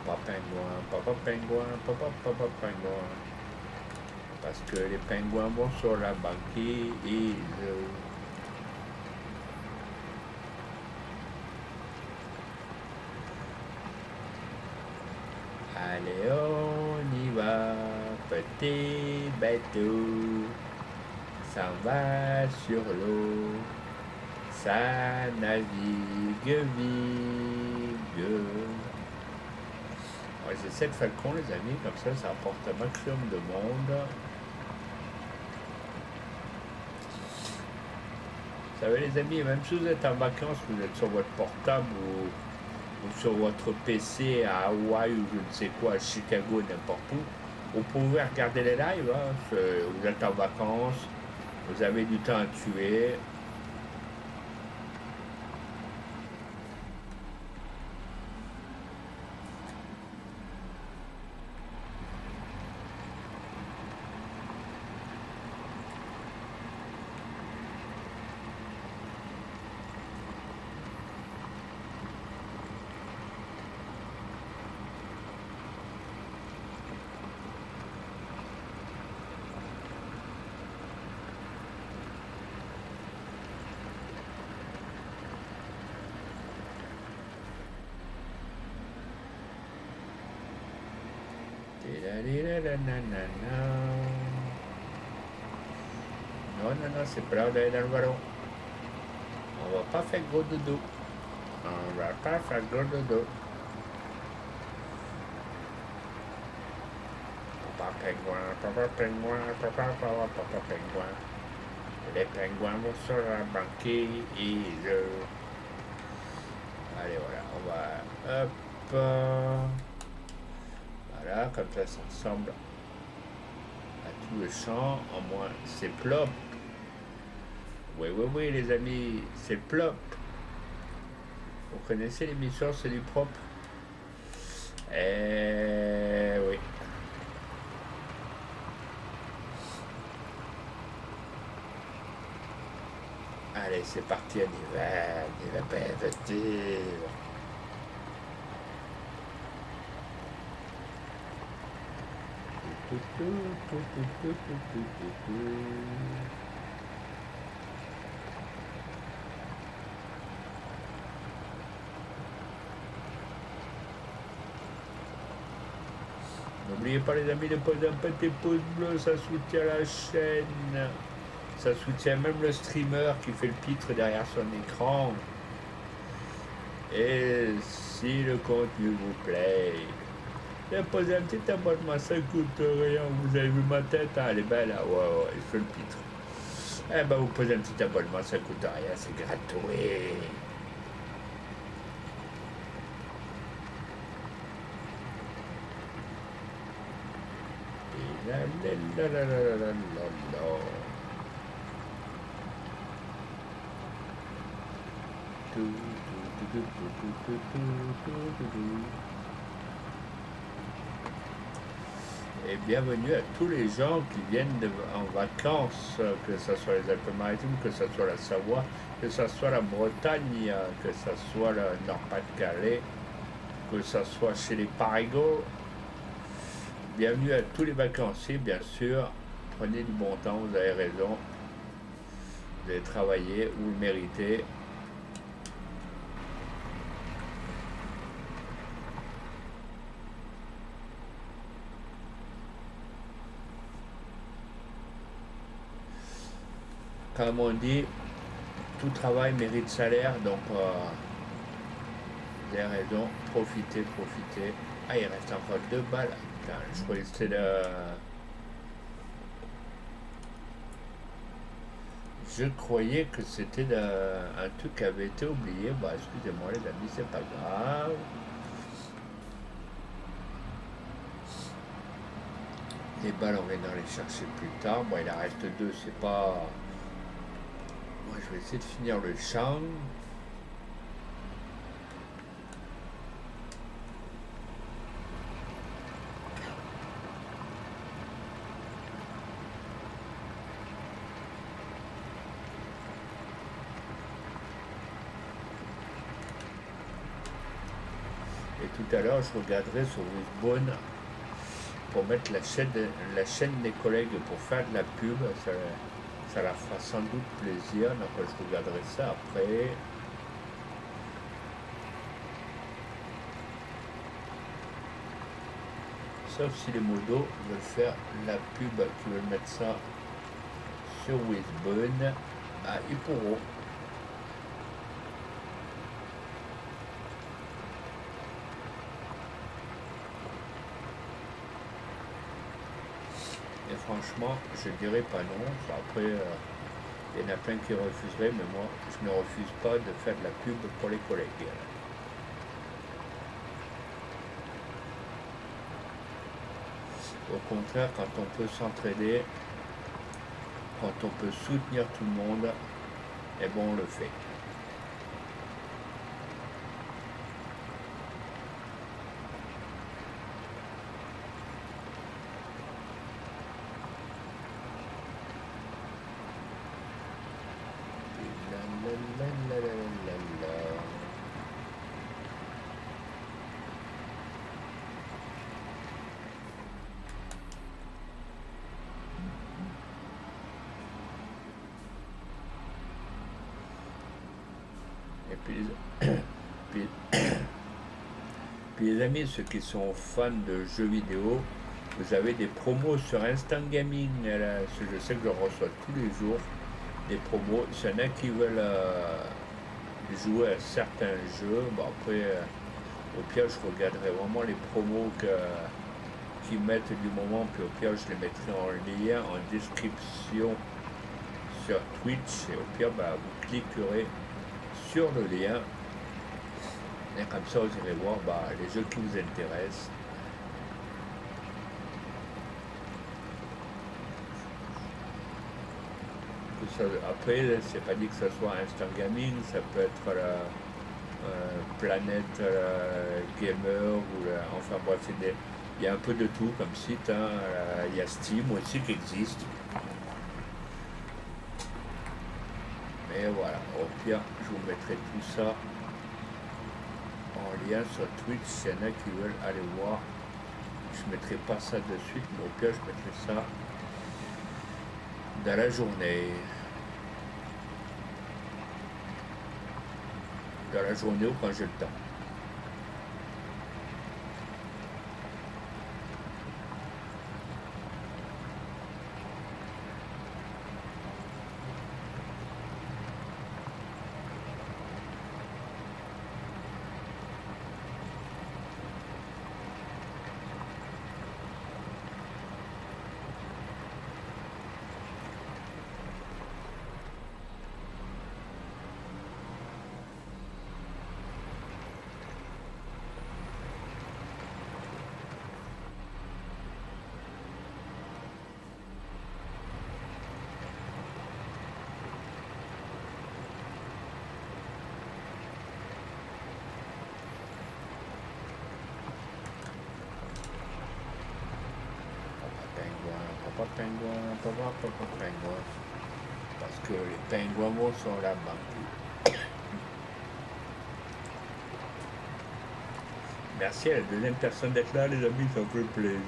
Papa pingouin, papa pingouin, papa pingouin. Parce que les pingouins vont sur la banquise. Allez, on y va, petit bateau, s'en va sur l'eau, ça navigue, vigue. Ouais, j'essaie de faire le con, les amis, comme ça apporte un maximum de monde. Vous savez, les amis, même si vous êtes en vacances, vous êtes sur votre portable ou sur votre PC à Hawaï ou je ne sais quoi, à Chicago, n'importe où, vous pouvez regarder les lives. Hein. Vous êtes en vacances, vous avez du temps à tuer. Non, non, non, c'est pas l'heure d'aller dans le ballon. On va pas faire gros dodo. On va pas faire gros dodo. Papa pingouin, papa pingouin, papa pingouin. Les pingouins vont sur la banquise. Allez, voilà, on va... Hop. Voilà, comme ça ressemble à tout le champ. En moins, c'est plop. Oui, oui, oui, les amis, c'est plop. Vous connaissez l'émission, c'est du propre. Eh oui. Allez, c'est parti, on y va pas investir. N'oubliez pas les amis de poser un petit pouce bleu, ça soutient la chaîne. Ça soutient même le streamer qui fait le pitre derrière son écran. Et si le contenu vous plaît, J'ai posé un petit abonnement, ça coûte rien. Vous avez vu ma tête, hein, elle est belle, hein. Ouais, ouais, je fais le pitre. Eh ben, vous posez un petit abonnement, ça coûte rien, c'est gratuit. La, la, la, la, la, la, la, la. Tout, tout, tout, tout, tout, tout, tout, tout. Et bienvenue à tous les gens qui viennent en vacances, que ce soit les Alpes-Maritimes, que ce soit la Savoie, que ce soit la Bretagne, que ce soit le Nord-Pas-de-Calais, que ce soit chez les Parigots. Bienvenue à tous les vacanciers, bien sûr. Prenez du bon temps, vous avez raison. Vous allez travailler, vous le méritez. Comme on dit, tout travail mérite salaire, donc vous avez raison, profitez, profitez. Ah, il reste encore 2 balles. Putain, je croyais que c'était le... Je croyais que c'était un truc qui avait été oublié. Bah, excusez-moi les amis, c'est pas grave. Les balles, on viendra les chercher plus tard. Bon, il en reste 2, c'est pas... Moi, je vais essayer de finir le champ. Et tout à l'heure, je regarderai sur Wishbone pour mettre la chaîne des collègues pour faire de la pub. Ça leur fera sans doute plaisir. Donc, je regarderai ça après. Sauf si les modos veulent faire la pub, qui veulent mettre ça sur Wishbone, ils pourront. Et franchement, je dirais pas non. Après, il y en a plein qui refuseraient, mais moi, je ne refuse pas de faire de la pub pour les collègues. Au contraire, quand on peut s'entraider, quand on peut soutenir tout le monde, eh bon, on le fait. Et puis, puis les amis, ceux qui sont fans de jeux vidéo, vous avez des promos sur Instant Gaming. Là, je sais que je reçois tous les jours des promos. S'il y en a qui veulent jouer à certains jeux, bon après, au pire, je regarderai vraiment les promos qu'ils mettent du moment, puis au pire, je les mettrai en lien, en description sur Twitch, et au pire, bah, vous cliquerez sur le lien, et comme ça, vous irez voir les jeux qui vous intéressent. Après, c'est pas dit que ce soit Instant Gaming, ça peut être la Planète Gamer, enfin bref, il y a un peu de tout comme site, hein. Il y a Steam aussi qui existe. Mais voilà, au pire, je vous mettrai tout ça en lien sur Twitch s'il y en a qui veulent aller voir. Je mettrai pas ça de suite, mais au pire, je mettrai ça dans la journée. Dans la journée ou quand j'ai le temps. pingouins, papa, pingouins. Parce que les pingouins vont sur la banque. Merci à la deuxième personne d'être là, les amis, ça me fait plaisir.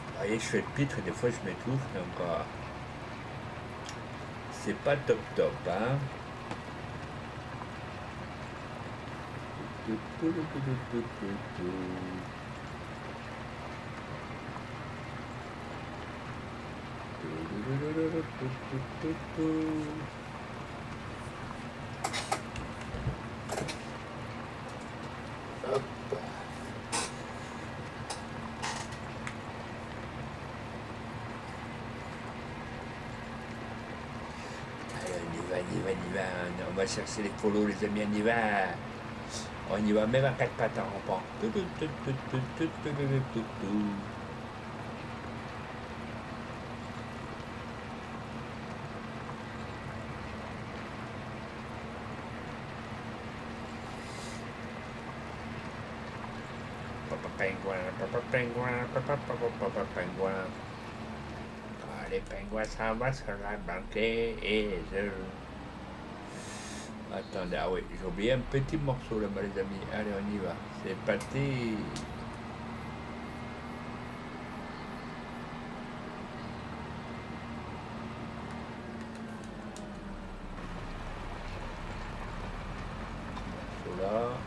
Vous voyez, je fais le pitre et des fois je m'étouffe, donc c'est pas top top, hein. Hop. Allez, on y va. On va chercher les polos, les amis, on y va. On y va même à quatre pattes en rampant. Papa pingouin, papa pingouin. Ah, les pingouins, ça va sur la banquise. Attendez, ah oui, j'ai oublié un petit morceau là-bas, les amis. Allez, on y va. C'est parti. Là.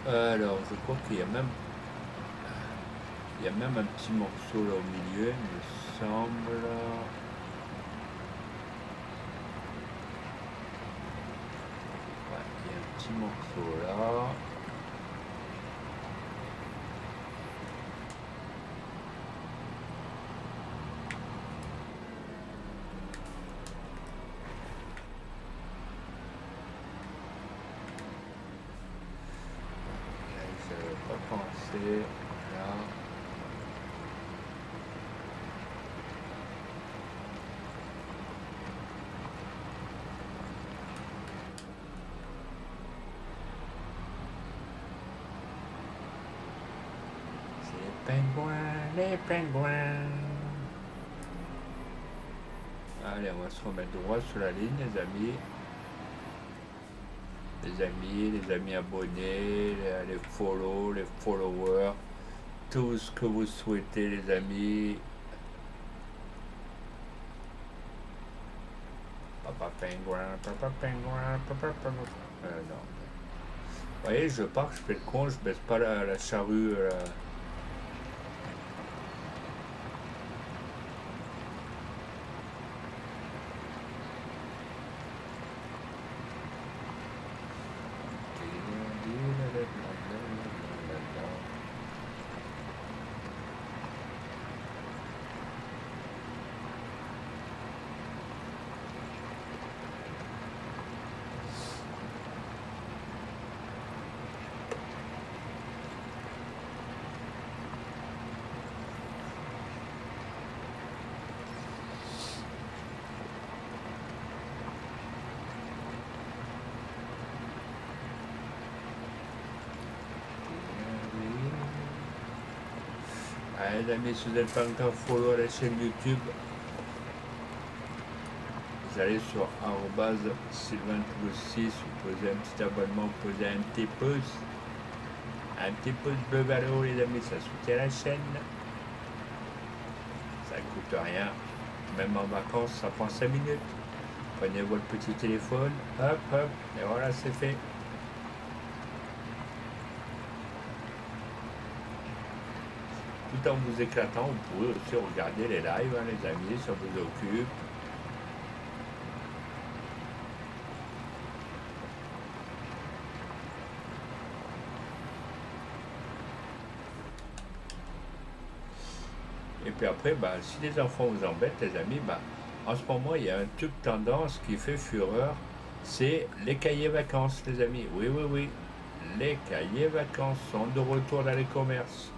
Alors, je crois qu'il y a même un petit morceau là au milieu, il me semble. Ouais, il y a un petit morceau là. Penser là. C'est les pingouins. Allez, on va se remettre droit sur la ligne, les amis. Les amis abonnés, les follow, les followers, tout ce que vous souhaitez, les amis. Papa pingouin, papa pingouin, papa pingouin. Non. Vous voyez, je pars, je fais le con, je baisse pas la charrue. Allez, les amis, si vous n'êtes pas encore follow à la chaîne YouTube, vous allez sur @sylvain6, vous posez un petit abonnement, vous posez un petit pouce bleu vers le haut, les amis, ça soutient la chaîne. Ça coûte rien, même en vacances, ça prend 5 minutes. Prenez votre petit téléphone, hop, hop, et voilà, c'est fait. Tout en vous éclatant, vous pouvez aussi regarder les lives, hein, les amis, ça vous occupe. Et puis après, si les enfants vous embêtent, les amis, en ce moment, il y a un truc tendance qui fait fureur, c'est les cahiers vacances, les amis. Oui, oui, oui. Les cahiers vacances sont de retour dans les commerces.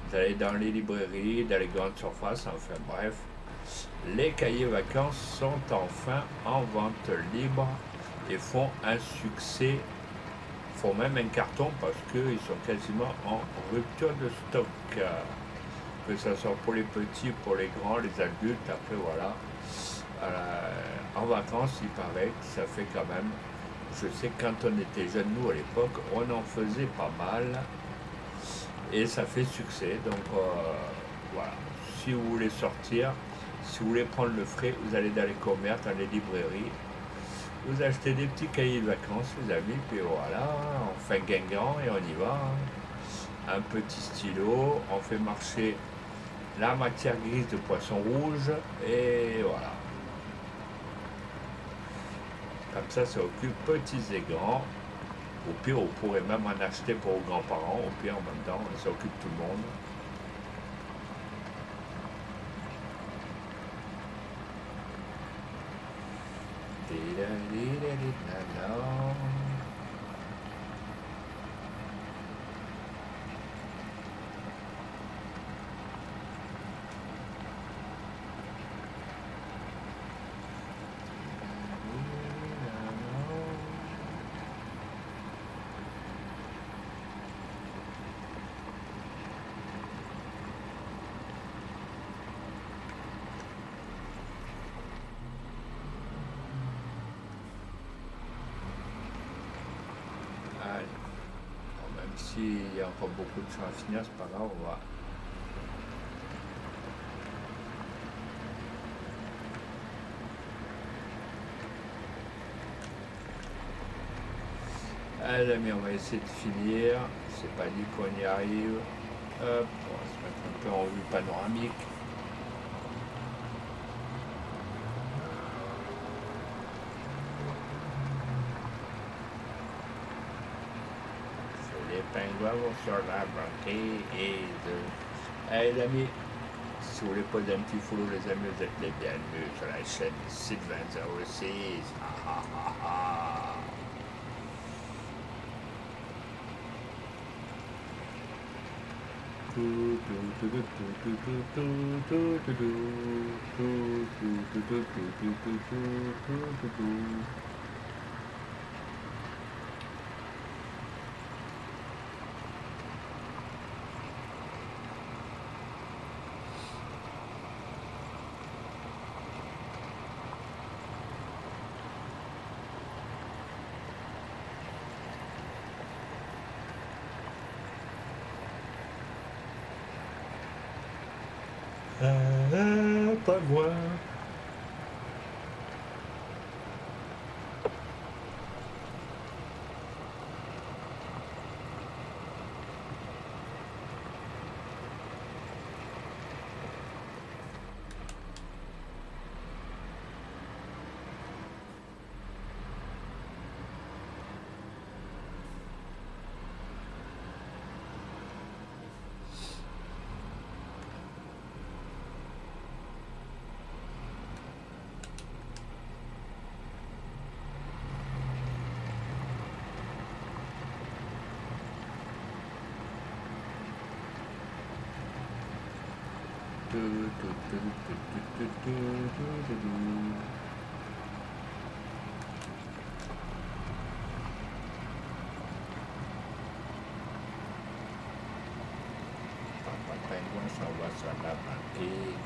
Vous allez dans les librairies, dans les grandes surfaces, enfin bref. Les cahiers vacances sont enfin en vente libre et font un succès, font même un carton parce qu'ils sont quasiment en rupture de stock. Que ce soit pour les petits, pour les grands, les adultes, après voilà. En vacances, il paraît que ça fait quand même. Je sais que quand on était jeunes, nous à l'époque, on en faisait pas mal et ça fait succès. Donc voilà, si vous voulez sortir, si vous voulez prendre le frais, vous allez dans les commerces, dans les librairies, vous achetez des petits cahiers de vacances, les amis, puis voilà, on fait un guingamp et on y va. Un petit stylo, on fait marcher la matière grise de poisson rouge et voilà. Comme ça occupe petits et grands. Au pire, on pourrait même en acheter pour vos grands-parents. Au pire, en même temps, ça occupe tout le monde. Allez. Bon, même s'il y a encore beaucoup de choses à finir, c'est pas grave, on va. Allez les amis, on va essayer de finir. C'est pas dit qu'on y arrive. Hop, on va se mettre un peu en vue panoramique. Les pingouins vont sur la banquise. Allez les amis, si vous voulez poser un petit follow les amis, vous êtes les bienvenus sur la chaîne Sylvain06. Pas loin. Papa Pingouin s'en va sur la banquise.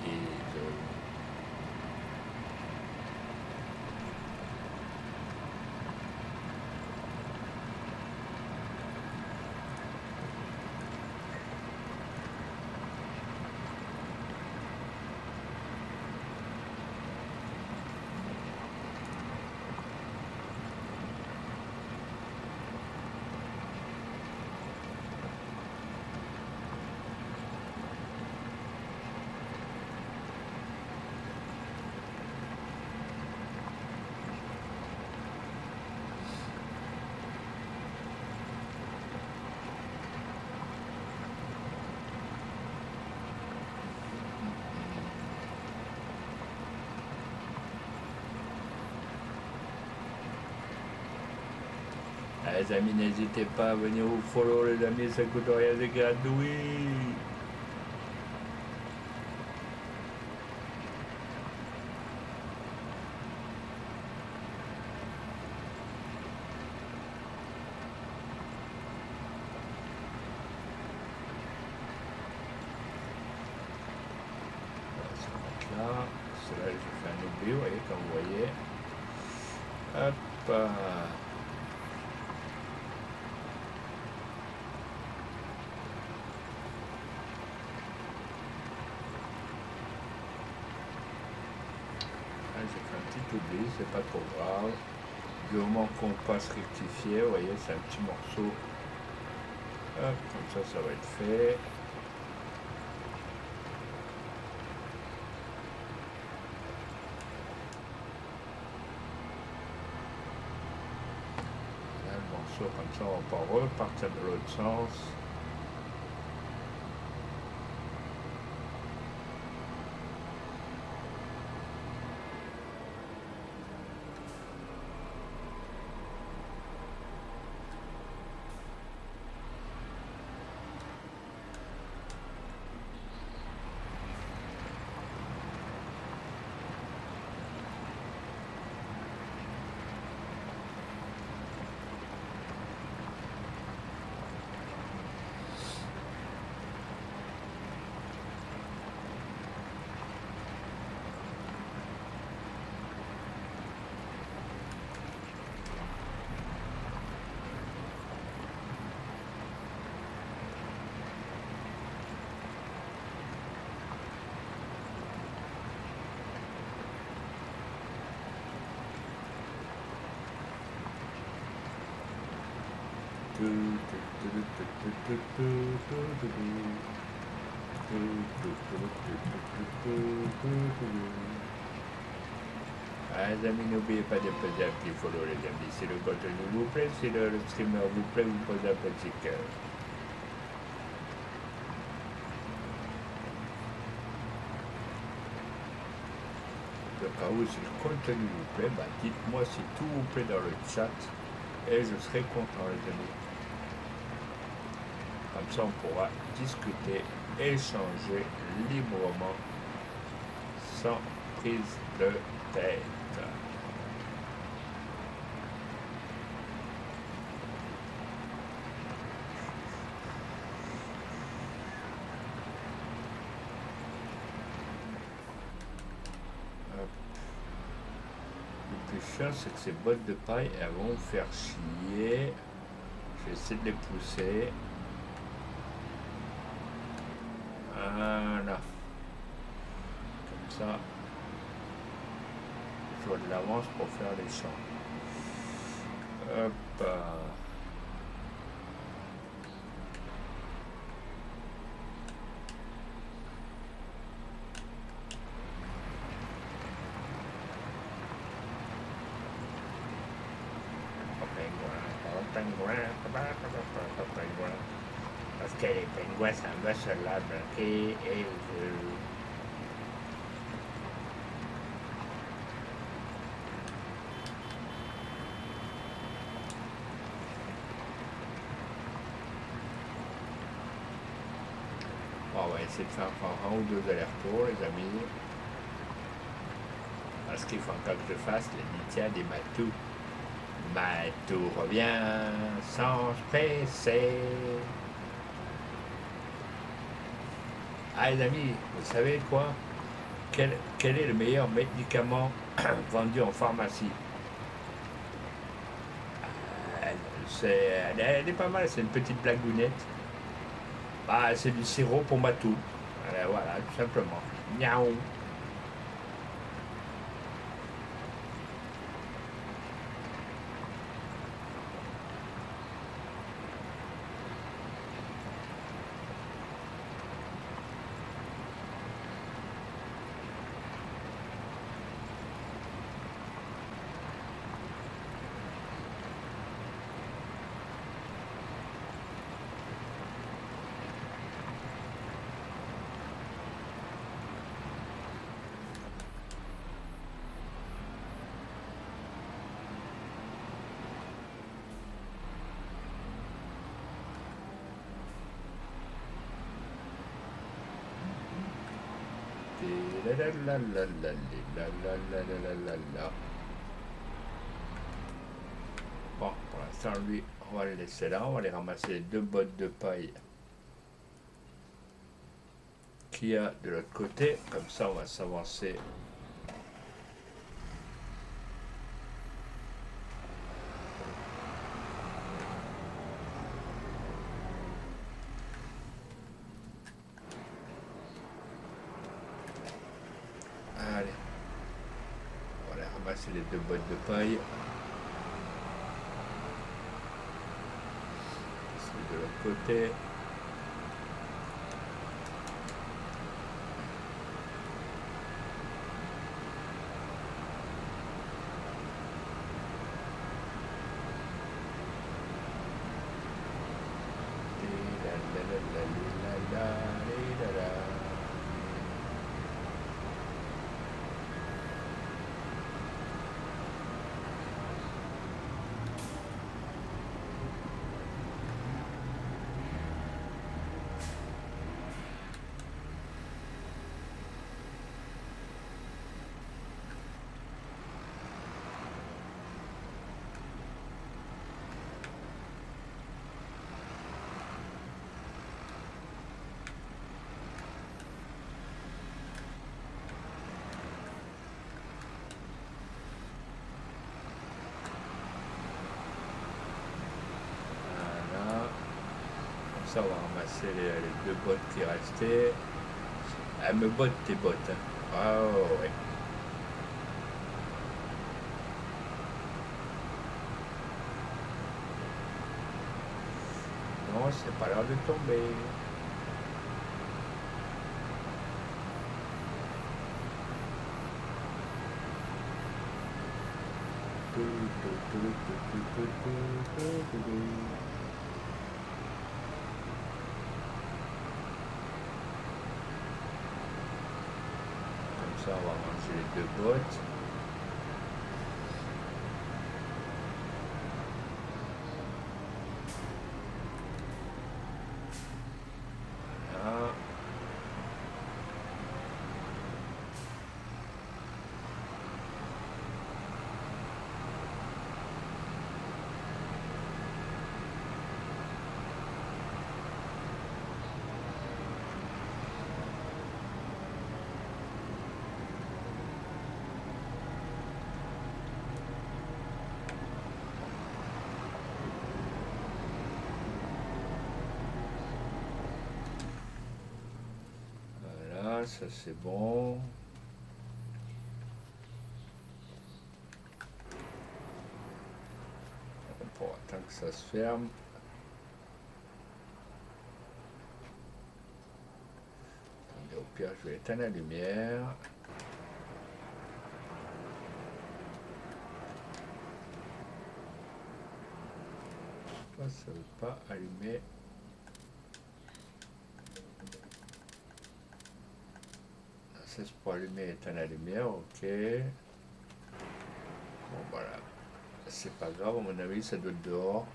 Les amis, n'hésitez pas à venir vous follow, les amis, ça coûte rien, c'est gratuit. J'ai fait un petit oubli, c'est pas trop grave. Du moment qu'on passe rectifier, vous voyez, c'est un petit morceau. Hop, comme ça va être fait. Là, le morceau, comme ça, on va pas repartir de l'autre sens. Les amis, n'oubliez pas de poser un petit follow, les amis. Si le contenu vous plaît, si le streamer vous plaît, vous posez un petit cœur. De cas où si le contenu vous plaît, dites-moi si tout vous plaît dans le chat et je serai content, les amis. Comme ça, on pourra discuter, échanger librement, sans prise de tête. Le plus chiant, c'est que ces bottes de paille, elles vont me faire chier. Je vais essayer de les pousser. Voilà. Comme ça, j'aurai de l'avance pour faire les champs. Hop. Parce que les pingouins, ça va se la bloquer et on va essayer de faire encore un ou deux allers-retours, les amis. Parce qu'il faut encore que je fasse les litières des matous. Matou revient sans se presser. Ah les amis, vous savez quoi? Quel est le meilleur médicament vendu en pharmacie? Elle est pas mal, c'est une petite blagounette. C'est du sirop pour matou. Voilà, tout simplement. Miaou. Bon, pour l'instant, lui, on va le laisser là. On va aller ramasser les deux bottes de paille qu'il y a de l'autre côté. Comme ça, on va s'avancer. ramasser les deux bottes de paille. C'est de l'autre côté. Voilà. Comme ça, on va ramasser les deux bottes qui restaient. Elle me botte tes bottes. Hein. Ah ouais. Non, c'est pas l'heure de tomber. Comme ça, on va manger les deux bottes. Voilà. Voilà, ça c'est bon. Pour attendre que ça se ferme. Attendez, au pire, je vais éteindre la lumière. Ça ne veut pas allumer. Ça c'est pour allumer et éteindre la lumière, ok. Bon voilà. C'est pas grave, à mon avis, ça doit être dehors.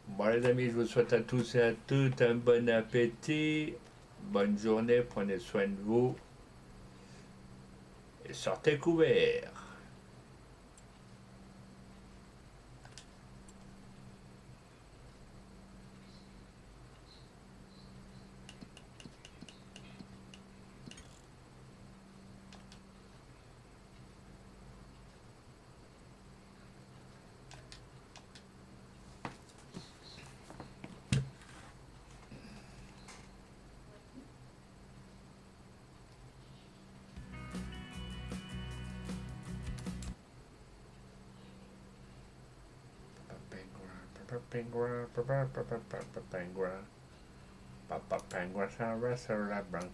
Bon les amis, je vous souhaite à tous et à toutes un bon appétit, bonne journée, prenez soin de vous et sortez couverts. Papa Penguin, Papa Penguin, Papa Penguin, Papa Penguin, ça va sur la branche.